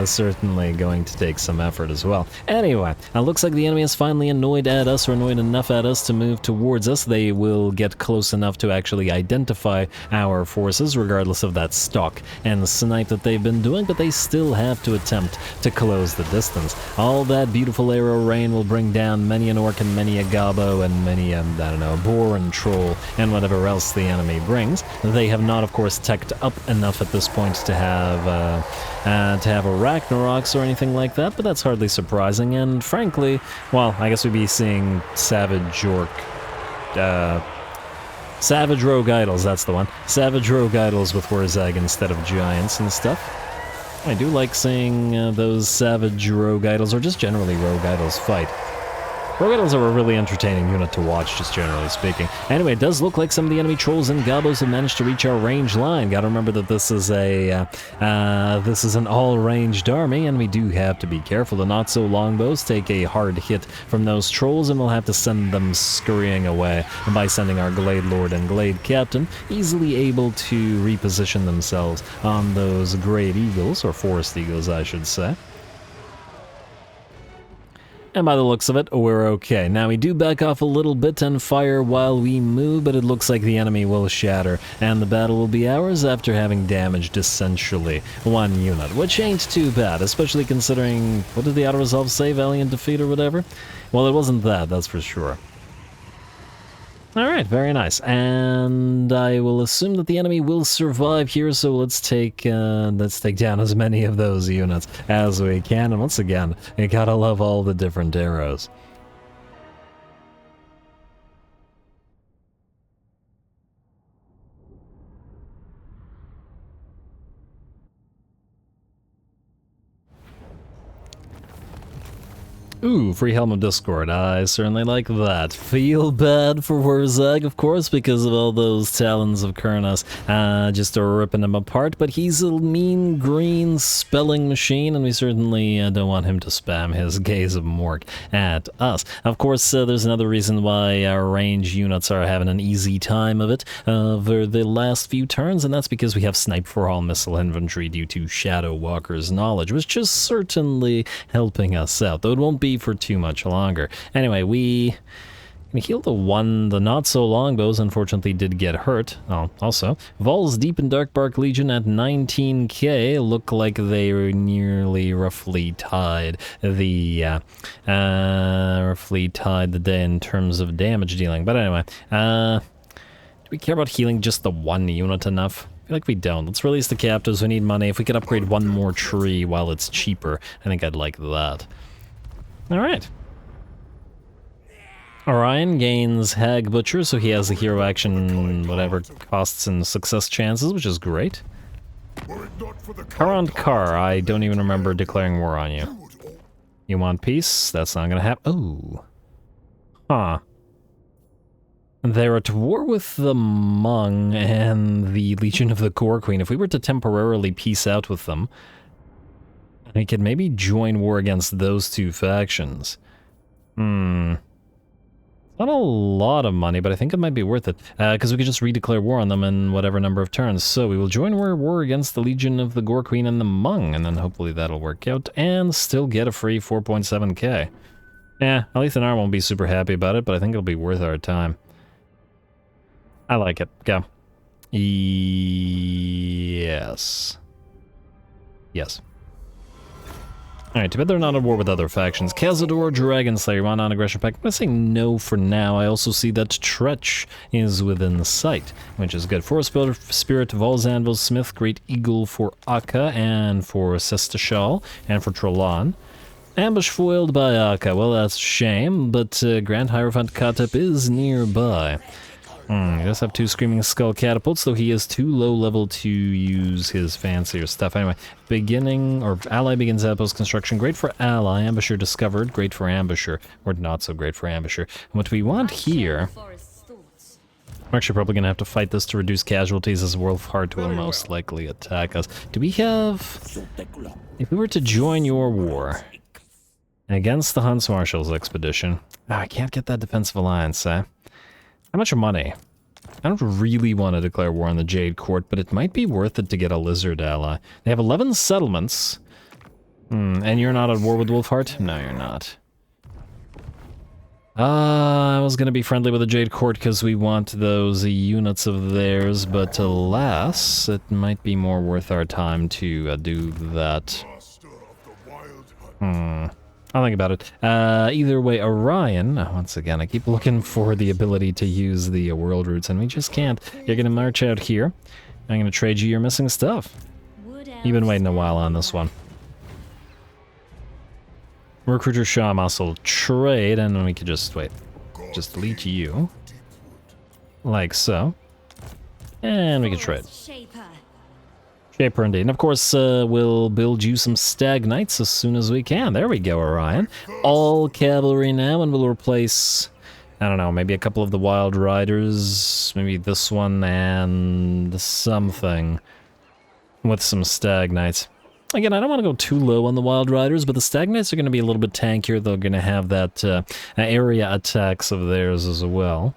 certainly going to take some effort as well. Anyway, it looks like the enemy is finally annoyed at us, or annoyed enough at us to move towards us. They will get close enough to actually identify our forces, regardless of that stalk and snipe that they've been doing, but they still have to attempt to close the distance. All that beautiful arrow rain will bring down many an orc and many a gobbo and many, I don't know, boar and troll and whatever else the enemy brings. They have not, of course, teched up enough at this point to have a Ragnaroks or anything like that, but that's hardly surprising, and frankly, well, I guess we'd be seeing Savage Orc, Savage Rogue Idols, that's the one. Savage Rogue Idols with Wurzag instead of Giants and stuff. I do like seeing those Savage Rogue Idols, or just generally Rogue Idols, fight. Rogue Idols are a really entertaining unit to watch, just generally speaking. Anyway, it does look like some of the enemy trolls and gobbos have managed to reach our range line. Gotta remember that this is an all-ranged army, and we do have to be careful. The not-so-longbows take a hard hit from those trolls, and we'll have to send them scurrying away by sending our Glade Lord and Glade Captain, easily able to reposition themselves on those Great Eagles, or Forest Eagles, I should say. And by the looks of it, we're okay. Now, we do back off a little bit and fire while we move, but it looks like the enemy will shatter, and the battle will be ours after having damaged essentially one unit, which ain't too bad, especially considering, what did the auto-resolve say, Valiant Defeat or whatever? Well, it wasn't that, that's for sure. Alright, very nice. And I will assume that the enemy will survive here, so let's take down as many of those units as we can. And once again, you gotta love all the different arrows. Ooh, free Helm of Discord. I certainly like that. Feel bad for Wurzag, of course, because of all those talons of Kurnos, just ripping him apart, but he's a mean green spelling machine, and we certainly don't want him to spam his Gaze of Mork at us. Of course, there's another reason why our range units are having an easy time of it over the last few turns, and that's because we have Snipe for All missile infantry due to Shadow Walker's knowledge, which is certainly helping us out, though it won't be for too much longer. Anyway, we healed the not so longbows unfortunately did get hurt. Oh, also, Vol's Deep and Dark Bark Legion at 19k look like they were nearly roughly tied the day in terms of damage dealing. But anyway, do we care about healing just the one unit enough? I feel like we don't. Let's release the captives. We need money. If we could upgrade one more tree while it's cheaper, I think I'd like that. Alright. Orion gains Hag Butcher, so he has the hero action, whatever, costs and success chances, which is great. Current Car, I don't even remember declaring war on you. You want peace? That's not gonna happen. Oh. Huh. They're at war with the Hmong and the Legion of the Gore Queen. If we were to temporarily peace out with them, we could maybe join war against those two factions. Not a lot of money, but I think it might be worth it, because we could just redeclare war on them in whatever number of turns. So we will join war against the Legion of the Gore Queen and the Hmong, and then hopefully that'll work out, and still get a free 4.7k. Yeah, Alethan R won't be super happy about it, but I think it'll be worth our time. I like it. Go. Yes. Yes. Alright, too bad they're not at war with other factions. Cazador, Dragon Slayer, you want non-aggression pact? I'm gonna say no for now. I also see that Tretch is within sight, which is good. Forest Builder, Spirit, Vol's Anvil, Smith, Great Eagle for Akka, and for Sestashal, and for Trollan. Ambush foiled by Akka. Well, that's a shame, but Grand Hierophant Katep is nearby. He does have 2 Screaming Skull Catapults, though he is too low level to use his fancier stuff. Anyway, Ally begins outpost construction. Great for Ally. Ambusher discovered. Great for Ambusher. Or not so great for Ambusher. And what we want here... We're actually probably going to have to fight this to reduce casualties, as Wolfheart will most likely attack us. Do we have... If we were to join your war against the Hunts Marshals expedition... I can't get that defensive alliance, eh? How much money? I don't really want to declare war on the Jade Court, but it might be worth it to get a lizard ally. They have 11 settlements. And you're not at war with Wolfheart? No, you're not. I was going to be friendly with the Jade Court because we want those units of theirs, but alas, it might be more worth our time to do that. I'll think about it. Either way, Orion, once again, I keep looking for the ability to use the world routes, and we just can't. You're going to march out here. I'm going to trade you your missing stuff. You've been waiting a while on this one. Recruiter Shaw muscle trade, and then we could just, just delete you. Like so. And we can trade. Shaper indeed. And of course, we'll build you some Stag Knights as soon as we can. There we go, Orion. All cavalry now, and we'll replace, I don't know, maybe a couple of the Wild Riders, maybe this one and something with some Stag Knights. Again, I don't want to go too low on the Wild Riders, but the Stag Knights are going to be a little bit tankier. They're going to have that area attacks of theirs as well.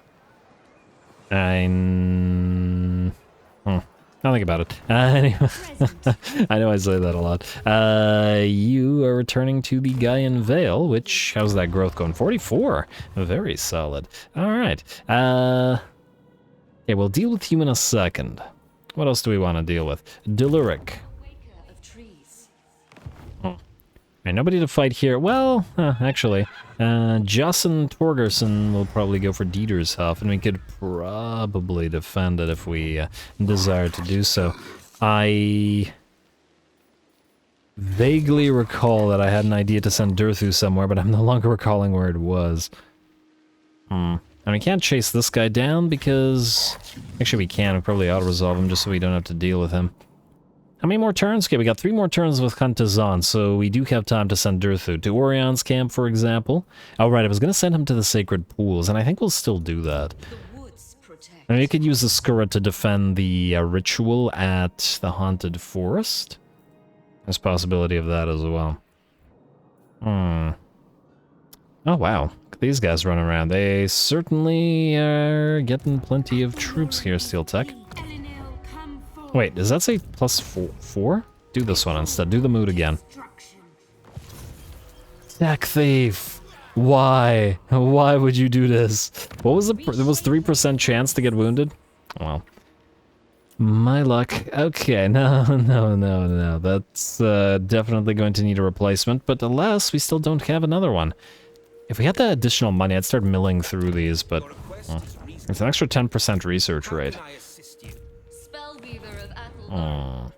I'll think about it. Anyway, I know I say that a lot. You are returning to the Gaian Vale, which, how's that growth going? 44. Very solid. All right. Okay, we'll deal with you in a second. What else do we want to deal with? Deluric. Right, nobody to fight here. Well, actually, Jossen Torgerson will probably go for Dietershof, and we could probably defend it if we desire to do so. I vaguely recall that I had an idea to send Durthu somewhere, but I'm no longer recalling where it was. And we can't chase this guy down because... Actually, we can. We probably auto-resolve him just so we don't have to deal with him. How many more turns? Okay, we got 3 more turns with Hunt is on, so we do have time to send Durthu to Orion's camp, for example. Oh, right, I was going to send him to the Sacred Pools, and I think we'll still do that. I mean, we could use the Skura to defend the ritual at the Haunted Forest. There's a possibility of that as well. Oh, wow. Look at these guys running around. They certainly are getting plenty of troops here, Steel Tech. Wait, does that say plus 4? Do this one instead. Do the mood again. Tech Thief! Why? Why would you do this? What was there was 3% chance to get wounded? Well. My luck. Okay, no. That's definitely going to need a replacement, but alas, we still don't have another one. If we had that additional money, I'd start milling through these, but it's an extra 10% research rate. Oh.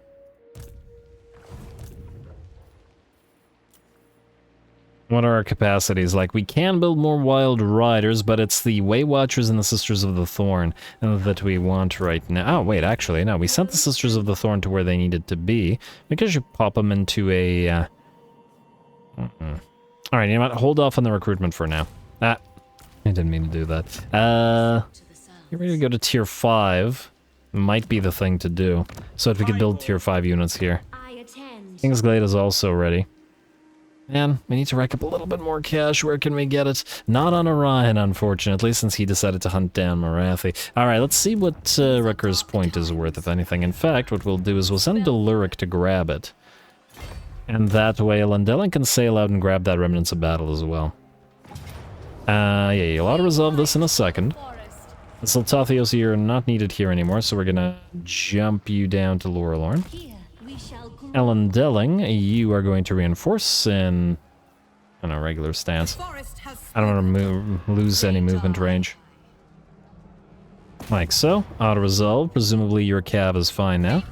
What are our capacities? Like, we can build more Wild Riders, but it's the Way Watchers and the Sisters of the Thorn that we want right now. Oh, wait, actually, no. We sent the Sisters of the Thorn to where they needed to be. Because you pop them into a... Alright, you know what? Hold off on the recruitment for now. I didn't mean to do that. You're ready to go to Tier 5. Might be the thing to do. So if we could build Tier 5 units here. King's Glade is also ready. Man, we need to rack up a little bit more cash. Where can we get it? Not on Orion, unfortunately, since he decided to hunt down Morathi. Alright, let's see what Wrecker's Point is worth, if anything. In fact, what we'll do is we'll send Deluric to grab it. And that way, Elendilin can sail out and grab that Remnants of Battle as well. Yeah, you'll auto-resolve this in a second. The Siltathios, you're not needed here anymore, so we're gonna jump you down to Lorelorn. Elendilin, you are going to reinforce in a regular stance. I don't want to lose any movement range. Like so. Auto-resolve. Presumably your cav is fine now.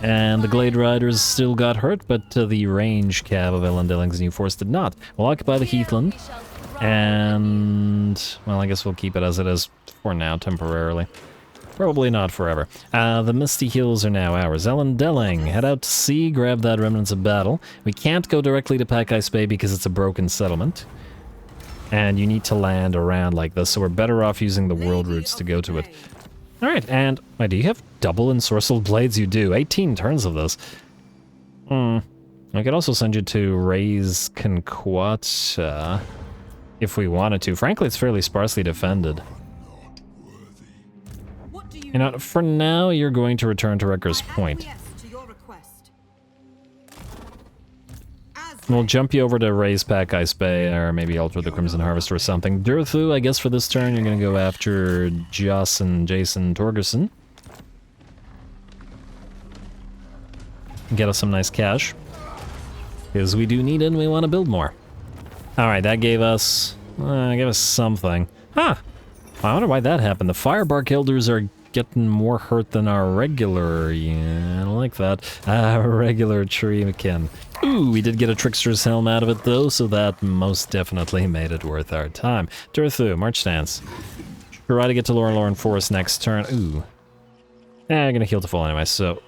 And the Glade Riders still got hurt, but the range cav of Elendilin's new force did not. We'll occupy the Heathland. And, well, I guess we'll keep it as it is for now, temporarily. Probably not forever. The Misty Hills are now ours. Elendilin, head out to sea, grab that Remnants of Battle. We can't go directly to Pack Ice Bay because it's a broken settlement. And you need to land around like this, so we're better off using the world routes to go to it. Alright, and, wait, do you have double ensorcelled blades? You do. 18 turns of this. I could also send you to raise Conquat, if we wanted to. Frankly, it's fairly sparsely defended. You know, for now, you're going to return to Wrecker's Point. We'll jump you over to raise Pack Ice Bay, or maybe alter the Crimson Harvest or something. Durthu, I guess for this turn, you're going to go after Joss and Jason Torgerson. Get us some nice cash. Because we do need it and we want to build more. Alright, that gave us something. Huh! I wonder why that happened. The Firebark Elders are getting more hurt than our regular... Yeah, I don't like that. Regular Treekin. Ooh, we did get a Trickster's Helm out of it, though, so that most definitely made it worth our time. Durthu, March Stance. Try to get to Loren Forest next turn. Ooh. I'm gonna heal to full anyway, so...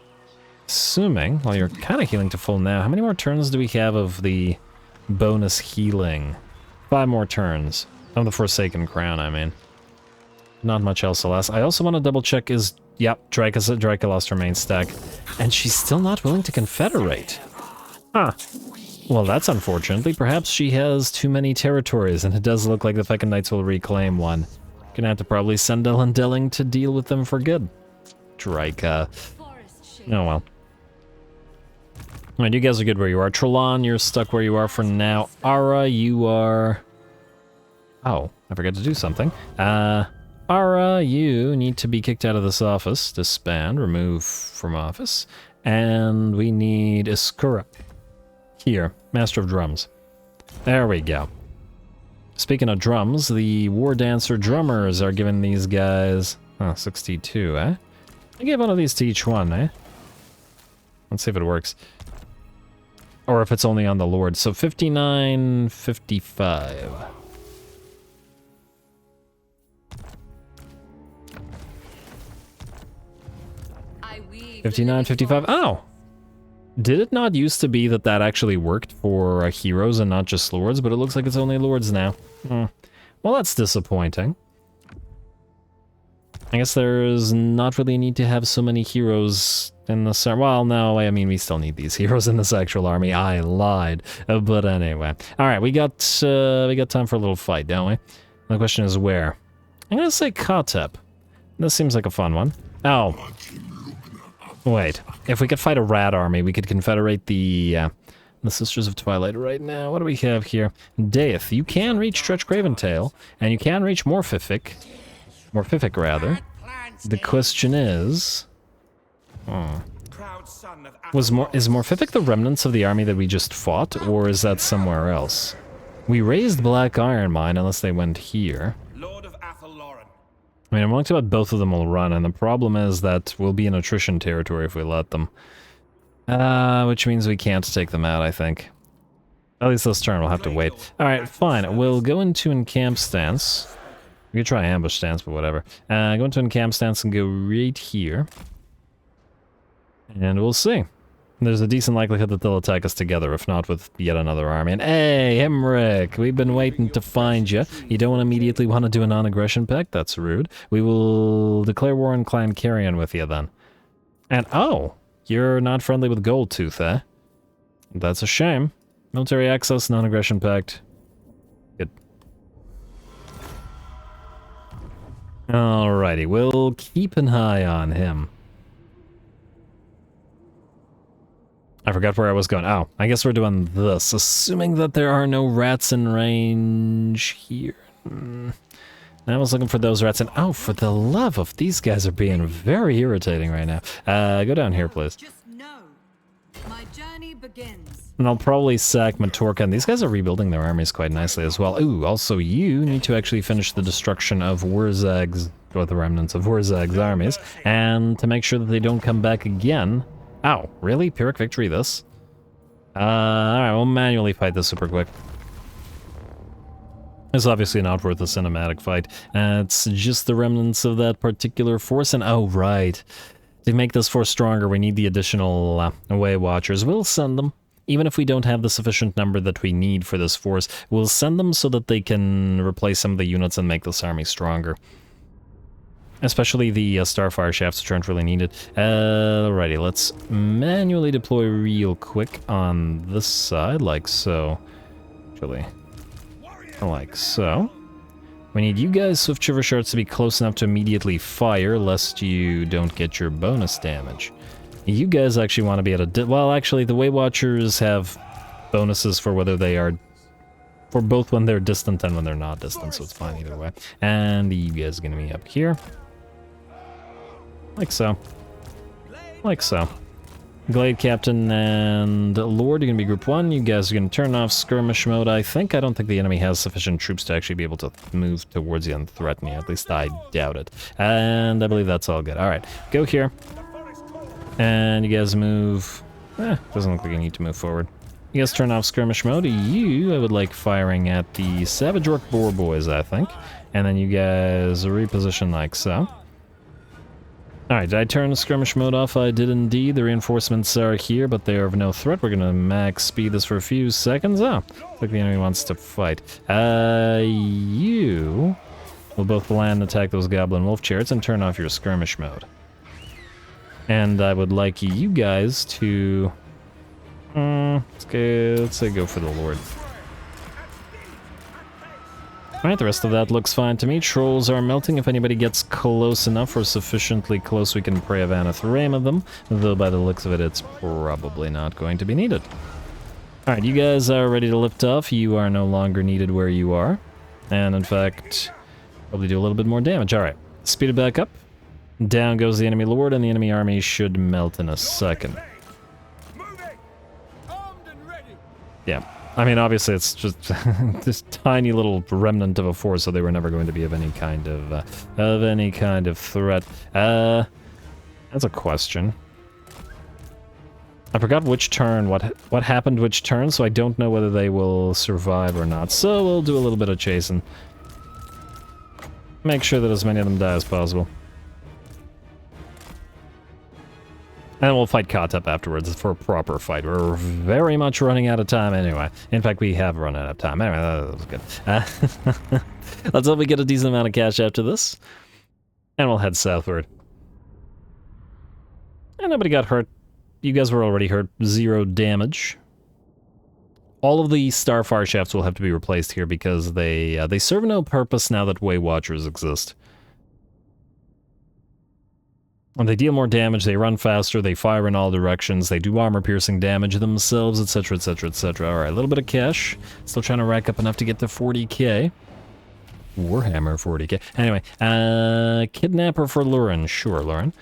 Assuming... Well, you're kind of healing to full now. How many more turns do we have of the bonus healing? 5 more turns. Of the Forsaken Crown, I mean. Not much else, alas. I also want to double check is... Yep, Draca lost her main stack. And she's still not willing to confederate. Huh. Well, that's unfortunately. Perhaps she has too many territories, and it does look like the Feckin' Knights will reclaim one. Gonna have to probably send Elendilin to deal with them for good. Draca. Oh well. Alright, you guys are good where you are. Trelon, you're stuck where you are for now. Ara, you are... Oh, I forgot to do something. Ara, you need to be kicked out of this office. Disband, remove from office. And we need Iskura. Here, Master of Drums. There we go. Speaking of drums, the War Dancer drummers are giving these guys... Oh, 62, eh? I gave one of these to each one, eh? Let's see if it works. Or if it's only on the Lord. So 59, 55. 59, 55. Oh! Did it not used to be that that actually worked for heroes and not just lords, but it looks like it's only lords now. Well, that's disappointing. I guess there's not really a need to have so many heroes in this... Well, no, I mean, we still need these heroes in this actual army. I lied. But anyway. Alright, we got time for a little fight, don't we? The question is where? I'm gonna say Kotep. This seems like a fun one. Oh. Wait. If we could fight a rat army, we could confederate the Sisters of Twilight right now. What do we have here? Death. You can reach Stretch Craventail, and you can reach Morphific. Morphific, rather. The question is... is Morphific the remnants of the army that we just fought, or is that somewhere else? We raised Black Iron Mine, unless they went here. Lord of Athel Loren. I mean, I'm willing to bet both of them will run, and the problem is that we'll be in attrition territory if we let them. Which means we can't take them out, I think. At least this turn, we'll have to wait. Alright, fine. We'll go into encamp stance. We could try ambush stance, but whatever. Go into encamp stance and go right here. And we'll see. There's a decent likelihood that they'll attack us together, if not with yet another army. And hey, Hemrick, we've been waiting to find you. You don't immediately want to do a non-aggression pact? That's rude. We will declare war on Clan Carrion with you then. And oh, you're not friendly with Goldtooth, eh? That's a shame. Military access, non-aggression pact. Good. Alrighty, we'll keep an eye on him. I forgot where I was going. Oh, I guess we're doing this, assuming that there are no rats in range here. I was looking for those rats, and oh, for the love of, these guys are being very irritating right now. Go down here, please. Just know, my journey begins. And I'll probably sack Matorka, and these guys are rebuilding their armies quite nicely as well. Ooh, also you need to actually finish the destruction of Wurzag's, or the remnants of Wurzag's armies, and to make sure that they don't come back again. Ow, really? Pyrrhic victory this? Alright, we'll manually fight this super quick. It's obviously not worth a cinematic fight. It's just the remnants of that particular force, and oh, right. To make this force stronger, we need the additional Way Watchers. We'll send them. Even if we don't have the sufficient number that we need for this force, we'll send them so that they can replace some of the units and make this army stronger. Especially the Starfire shafts, which aren't really needed. Alrighty, let's manually deploy real quick on this side, like so. Actually, like so. We need you guys, Swift Shiver Shards, to be close enough to immediately fire, lest you don't get your bonus damage. You guys actually want to be at a... well, actually, the Way Watchers have bonuses for whether they are... for both when they're distant and when they're not distant, so it's fine either way. And you guys are going to be up here. Like so. Like so. Glade Captain and Lord are going to be Group 1. You guys are going to turn off skirmish mode, I think. I don't think the enemy has sufficient troops to actually be able to move towards you and threaten you. At least I doubt it. And I believe that's all good. Alright, go here. And you guys move... doesn't look like you need to move forward. You guys turn off skirmish mode. I would like firing at the Savage Orc Boar Boys, I think. And then you guys reposition like so. Alright, did I turn the skirmish mode off? I did indeed. The reinforcements are here, but they are of no threat. We're gonna max speed this for a few seconds. Oh, looks like the enemy wants to fight. You will both land and attack those Goblin Wolf Chariots and turn off your skirmish mode. And I would like you guys to... let's say go for the Lord. Alright, the rest of that looks fine to me. Trolls are melting. If anybody gets close enough or sufficiently close, we can pray of Anathema of them. Though by the looks of it, it's probably not going to be needed. Alright, you guys are ready to lift off. You are no longer needed where you are. And in fact, probably do a little bit more damage. Alright, speed it back up. Down goes the enemy Lord, and the enemy army should melt in a second. Yeah. I mean, obviously, it's just this tiny little remnant of a force, so they were never going to be of any kind of threat. That's a question. I forgot which turn, what happened which turn, so I don't know whether they will survive or not. So we'll do a little bit of chasing. Make sure that as many of them die as possible. And we'll fight Kotep afterwards for a proper fight. We're very much running out of time anyway. In fact, we have run out of time. Anyway, that was good. Let's hope we get a decent amount of cash after this. And we'll head southward. And nobody got hurt. You guys were already hurt. 0 damage. All of the Starfire shafts will have to be replaced here because they serve no purpose now that Way Watchers exist. And they deal more damage, they run faster, they fire in all directions, they do armor-piercing damage themselves, etc, etc, etc. Alright, a little bit of cash. Still trying to rack up enough to get to 40k. Warhammer 40k. Anyway, Kidnapper for Loren. Sure, Loren.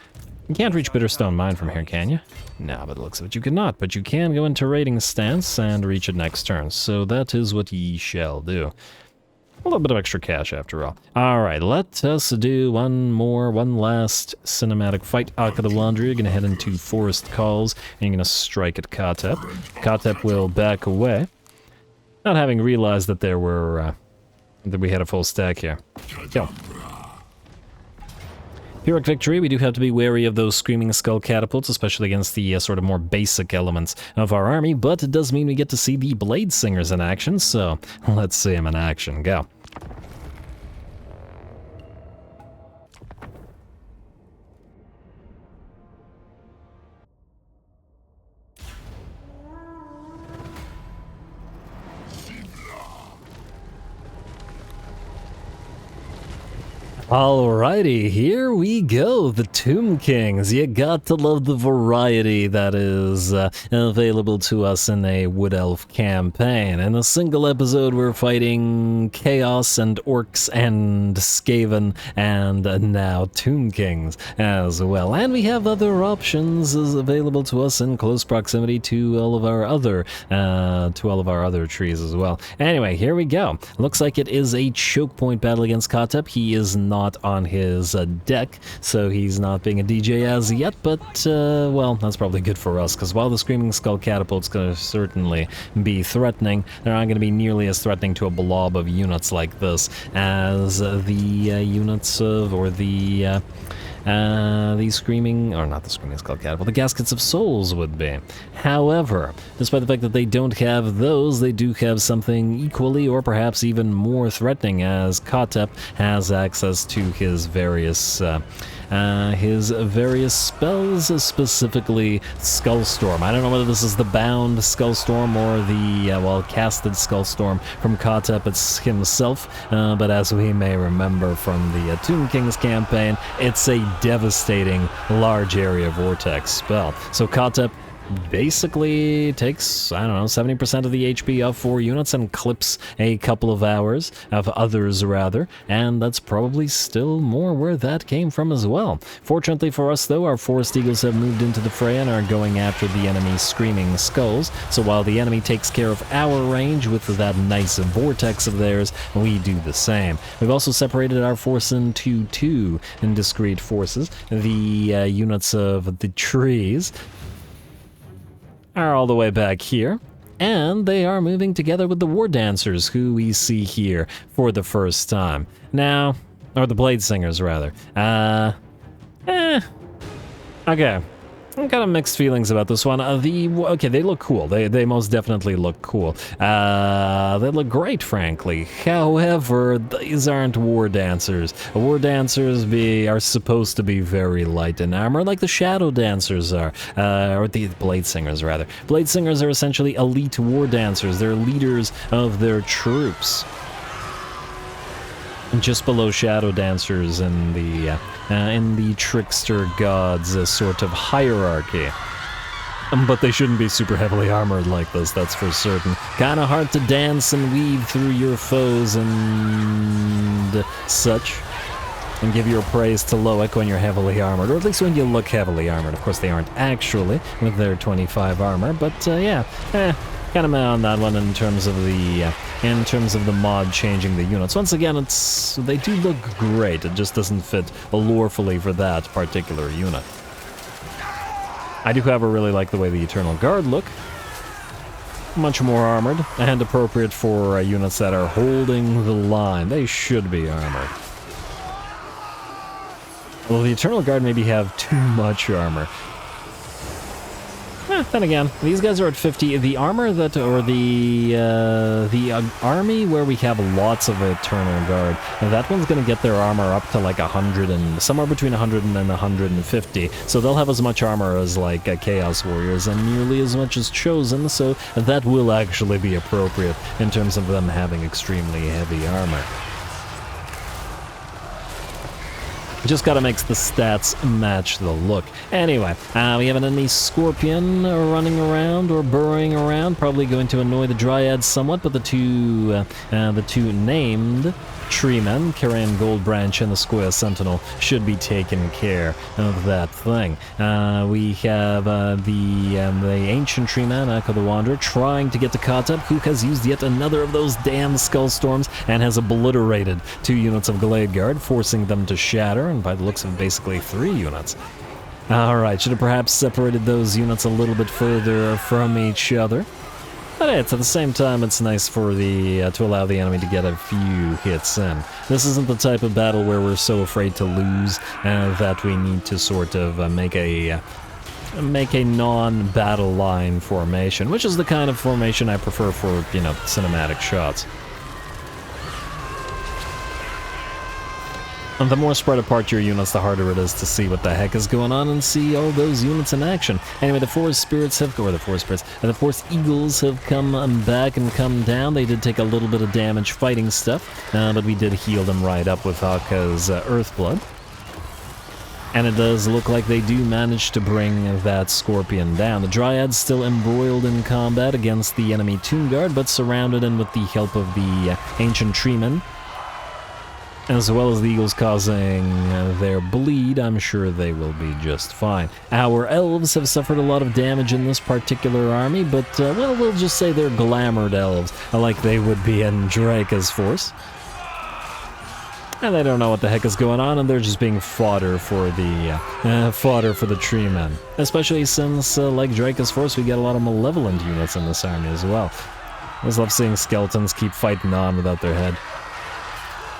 You can't reach Bitterstone Mine from here, can you? No, but it looks like you cannot. But you can go into raiding stance and reach it next turn. So that is what ye shall do. A little bit of extra cash after all. Alright, let us do one last cinematic fight. Arc of the Laundry, you're gonna head into Forest Calls, and you're gonna strike at Kotep. Kotep will back away, not having realized that there were, that we had a full stack here. Go. Pyrrhic victory, we do have to be wary of those Screaming Skull catapults, especially against the sort of more basic elements of our army, but it does mean we get to see the Blade Singers in action, so let's see them in action. Go. Alrighty, here we go, the Tomb Kings. You got to love the variety that is available to us in a Wood Elf campaign. In a single episode, we're fighting Chaos and Orcs and Skaven and now Tomb Kings as well. And we have other options available to us in close proximity to all of our other trees as well. Anyway, here we go. Looks like it is a choke point battle against Kotep. He is not on his deck, so he's not being a DJ as yet, but, well, that's probably good for us, because while the Screaming Skull catapult's going to certainly be threatening, they're not going to be nearly as threatening to a blob of units like this as the units of, or the Screaming, or not the Screaming Skull catapult, the Gaskets of Souls would be. However, despite the fact that they don't have those, they do have something equally or perhaps even more threatening, as Kotep has access to his various spells, specifically SKULLSTORM. I don't know whether this is the bound SKULLSTORM or the, well, casted SKULLSTORM from Kotep himself, but as we may remember from the Tomb Kings campaign, it's a devastating large area vortex spell. So Kotep basically takes, I don't know, 70% of the HP of 4 units and clips a couple of hours of others, rather, and that's probably still more where that came from as well. Fortunately for us, though, our Forest Eagles have moved into the fray and are going after the enemy's Screaming Skulls, so while the enemy takes care of our range with that nice vortex of theirs, we do the same. We've also separated our force into 2 discrete forces. The units of the trees are all the way back here, and they are moving together with the War Dancers, who we see here for the first time. Now, or the Blade Singers, rather. Okay. I've got mixed feelings about this one. Okay, they look cool. They most definitely look cool. They look great, frankly. However, these aren't War Dancers. War Dancers are supposed to be very light in armor, like the Shadow Dancers are, or the Blade Singers, rather. Blade Singers are essentially elite War Dancers. They're leaders of their troops. Just below Shadow Dancers in the Trickster Gods sort of hierarchy. But they shouldn't be super heavily armored like this, that's for certain. Kinda hard to dance and weave through your foes and such. And give your praise to Loic when you're heavily armored, or at least when you look heavily armored. Of course, they aren't actually with their 25 armor, but yeah, kind of on that one in terms of the mod changing the units. Once again, they do look great. It just doesn't fit lorefully for that particular unit. I do, however, really like the way the Eternal Guard look. Much more armored and appropriate for units that are holding the line. They should be armored. Well, the Eternal Guard maybe have too much armor. Then again, these guys are at 50. The armor that, or the army where we have lots of Eternal Guard, that one's gonna get their armor up to like 100 and somewhere between 100 and 150. So they'll have as much armor as like Chaos Warriors and nearly as much as Chosen. So that will actually be appropriate in terms of them having extremely heavy armor. Just gotta make the stats match the look. Anyway, we have an enemy Scorpion running around or burrowing around, probably going to annoy the Dryads somewhat, but the two named Treemen, Carrion Goldbranch and the Square Sentinel, should be taking care of that thing. We have the Ancient Treeman, Echo the Wanderer, trying to get to Kotep, who has used yet another of those damn SKULLSTORMs and has obliterated 2 units of Glade Guard, forcing them to shatter, and by the looks of basically 3 units. Alright, should have perhaps separated those units a little bit further from each other. But at the same time, it's nice for the to allow the enemy to get a few hits in. This isn't the type of battle where we're so afraid to lose that we need to sort of make a non-battle line formation, which is the kind of formation I prefer for, you know, cinematic shots. And the more spread apart your units, the harder it is to see what the heck is going on and see all those units in action. Anyway, the Forest Spirits have, or the Forest Eagles have come back and come down. They did take a little bit of damage fighting stuff, but we did heal them right up with Haka's Earthblood. And it does look like they do manage to bring that Scorpion down. The Dryads still embroiled in combat against the enemy Tomb Guard, but surrounded and with the help of the Ancient Treemen, as well as the Eagles causing their bleed, I'm sure they will be just fine. Our Elves have suffered a lot of damage in this particular army, but, well, we'll just say they're glamoured Elves, like they would be in Draca's force. And they don't know what the heck is going on, and they're just being fodder for the Treemen. Especially since, like Draca's force, we get a lot of malevolent units in this army as well. I just love seeing skeletons keep fighting on without their head.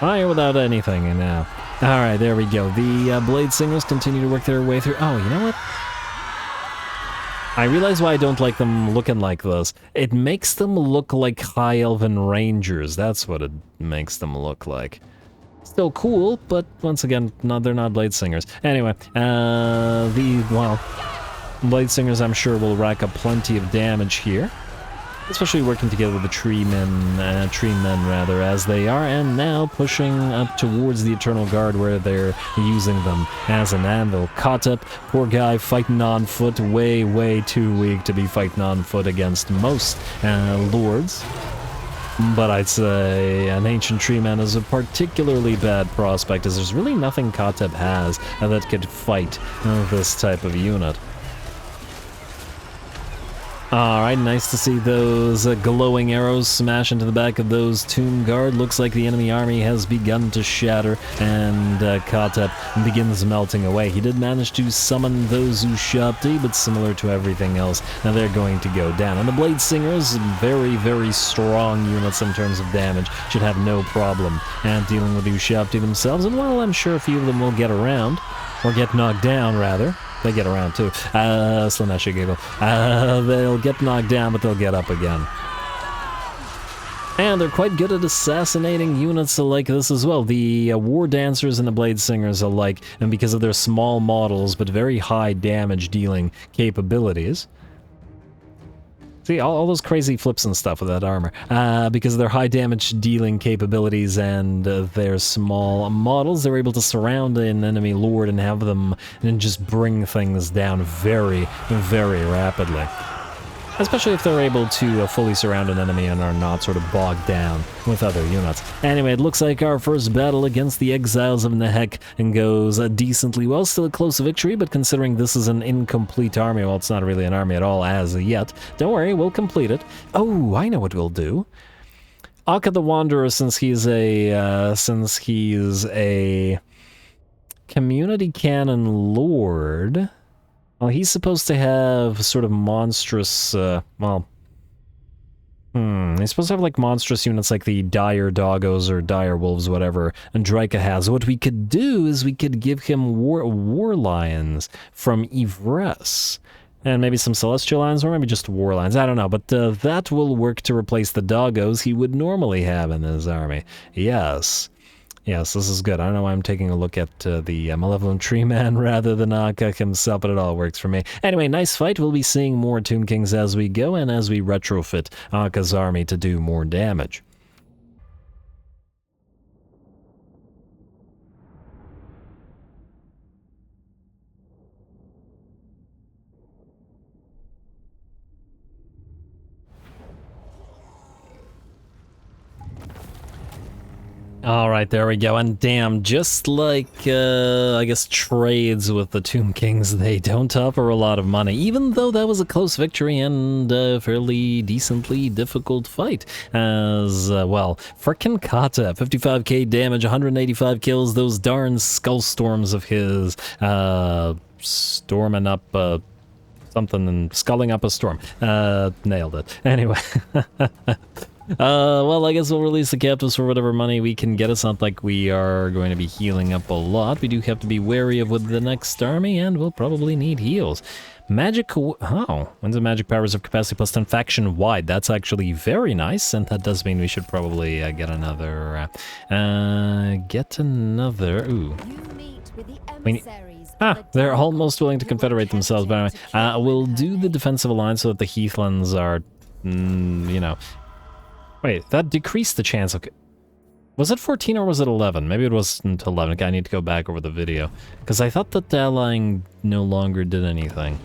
Fire without anything now. Alright, there we go. The Blade Singers continue to work their way through. Oh, you know what? I realize why I don't like them looking like this. It makes them look like High Elven Rangers. That's what it makes them look like. Still cool, but once again, no, they're not Blade Singers. Anyway, Blade Singers I'm sure will rack up plenty of damage here. Especially working together with the treemen as they are, and now pushing up towards the Eternal Guard where they're using them as an anvil. Kotep, poor guy, fighting on foot, way too weak to be fighting on foot against most lords. But I'd say an Ancient Treeman is a particularly bad prospect, as there's really nothing Kotep has that could fight this type of unit. Alright, nice to see those glowing arrows smash into the back of those Tomb Guard. Looks like the enemy army has begun to shatter, and Kotep begins melting away. He did manage to summon those Ushapti, but similar to everything else, now they're going to go down. And the Blade Singers, very strong units in terms of damage, should have no problem dealing with the Ushapti themselves. And while I'm sure a few of them will get around, or get knocked down, rather. They get around too. Slanesh giggle. They'll get knocked down, but they'll get up again. And they're quite good at assassinating units like this as well. The War Dancers and the Blade Singers alike, and because of their small models but very high damage dealing capabilities. See, all those crazy flips and stuff with that armor. Because of their high damage dealing capabilities and their small models, they're able to surround an enemy lord and have them and just bring things down very rapidly. Especially if they're able to fully surround an enemy and are not sort of bogged down with other units. Anyway, it looks like our first battle against the Exiles of Nehek goes decently well. Still a close victory, but considering this is an incomplete army, well, it's not really an army at all as yet. Don't worry, we'll complete it. Oh, I know what we'll do. Akka the Wanderer, since he's a community cannon lord. Well, he's supposed to have sort of monstrous, he's supposed to have like monstrous units like the Dire Doggos or Dire Wolves, whatever, and Draca has. What we could do is we could give him War Lions from Yvresse. And maybe some Celestial Lines, or maybe just War Lines, I don't know. But that will work to replace the doggos he would normally have in his army. Yes. Yes, this is good. I don't know why I'm taking a look at the Malevolent Tree Man rather than Akka himself, but it all works for me. Anyway, nice fight. We'll be seeing more Tomb Kings as we go, and as we retrofit Akka's army to do more damage. Alright, there we go, and damn, just like, I guess, trades with the Tomb Kings, they don't offer a lot of money, even though that was a close victory and a fairly decently difficult fight, as, well, frickin' Kata, 55k damage, 185 kills, those darn SKULLSTORMs of his, storming up, something and sculling up a storm. Nailed it. Anyway. Well, I guess we'll release the captives for whatever money we can get. It's not like we are going to be healing up a lot. We do have to be wary of with the next army, and we'll probably need heals. Magic... Oh, when's the magic powers of capacity plus 10 faction wide? That's actually very nice, and that does mean we should probably get another... Ooh. They're almost willing to confederate themselves, but anyway. We'll do the defensive alliance so that the Heathlands are, you know... Wait, that decreased the chance of... Was it 14 or was it 11? Maybe it wasn't 11. Okay, I need to go back over the video. Because I thought that the allying no longer did anything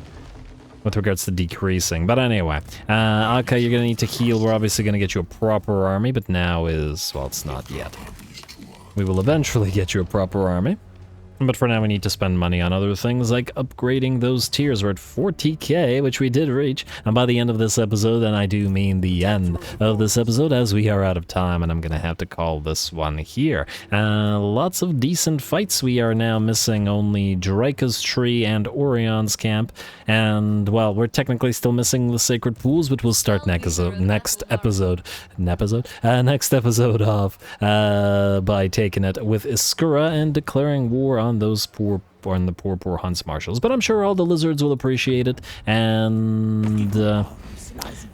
with regards to decreasing. But anyway, Akka, you're going to need to heal. We're obviously going to get you a proper army, but now is... Well, it's not yet. We will eventually get you a proper army. But for now, we need to spend money on other things like upgrading those tiers. We're at 40k, which we did reach. And by the end of this episode, and I do mean the end of this episode, as we are out of time, and I'm going to have to call this one here. Lots of decent fights. We are now missing only Draika's Tree and Orion's Camp. And, well, we're technically still missing the Sacred Pools, but we'll start next episode off by taking it with Iskura and declaring war on those poor Hunts Marshals. But I'm sure all the lizards will appreciate it, and I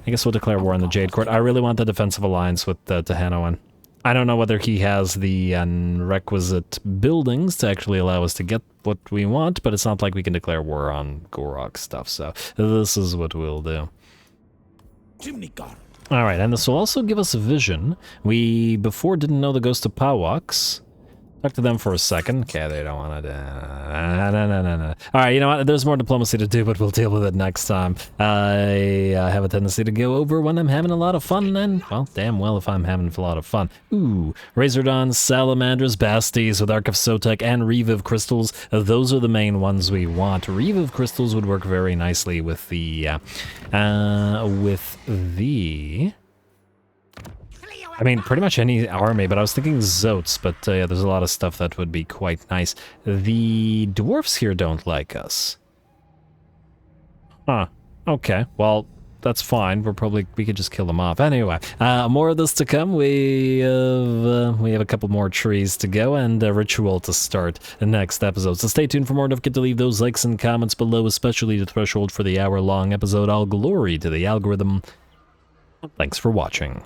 guess we'll declare war on the Jade Court. I really want the defensive alliance with Tehanoan. I don't know whether he has the requisite buildings to actually allow us to get what we want, but it's not like we can declare war on Gorok stuff, so this is what we'll do. Alright, and this will also give us a vision. We before didn't know the Ghost of Pawax. Talk to them for a second. Okay, they don't want to... No. Alright, you know what? There's more diplomacy to do, but we'll deal with it next time. I have a tendency to go over when I'm having a lot of fun, and, well, damn well if I'm having a lot of fun. Ooh, Razordons, Salamanders, Basties with Arc of Sotek, and Reviv Crystals. Those are the main ones we want. Reviv Crystals would work very nicely with the... I mean, pretty much any army, but I was thinking Zotes, but yeah, there's a lot of stuff that would be quite nice. The dwarfs here don't like us. Huh. Okay, well, that's fine. We could just kill them off. Anyway, more of this to come. We have a couple more trees to go and a ritual to start the next episode. So stay tuned for more. Don't forget to leave those likes and comments below, especially the threshold for the hour-long episode. All glory to the algorithm. Thanks for watching.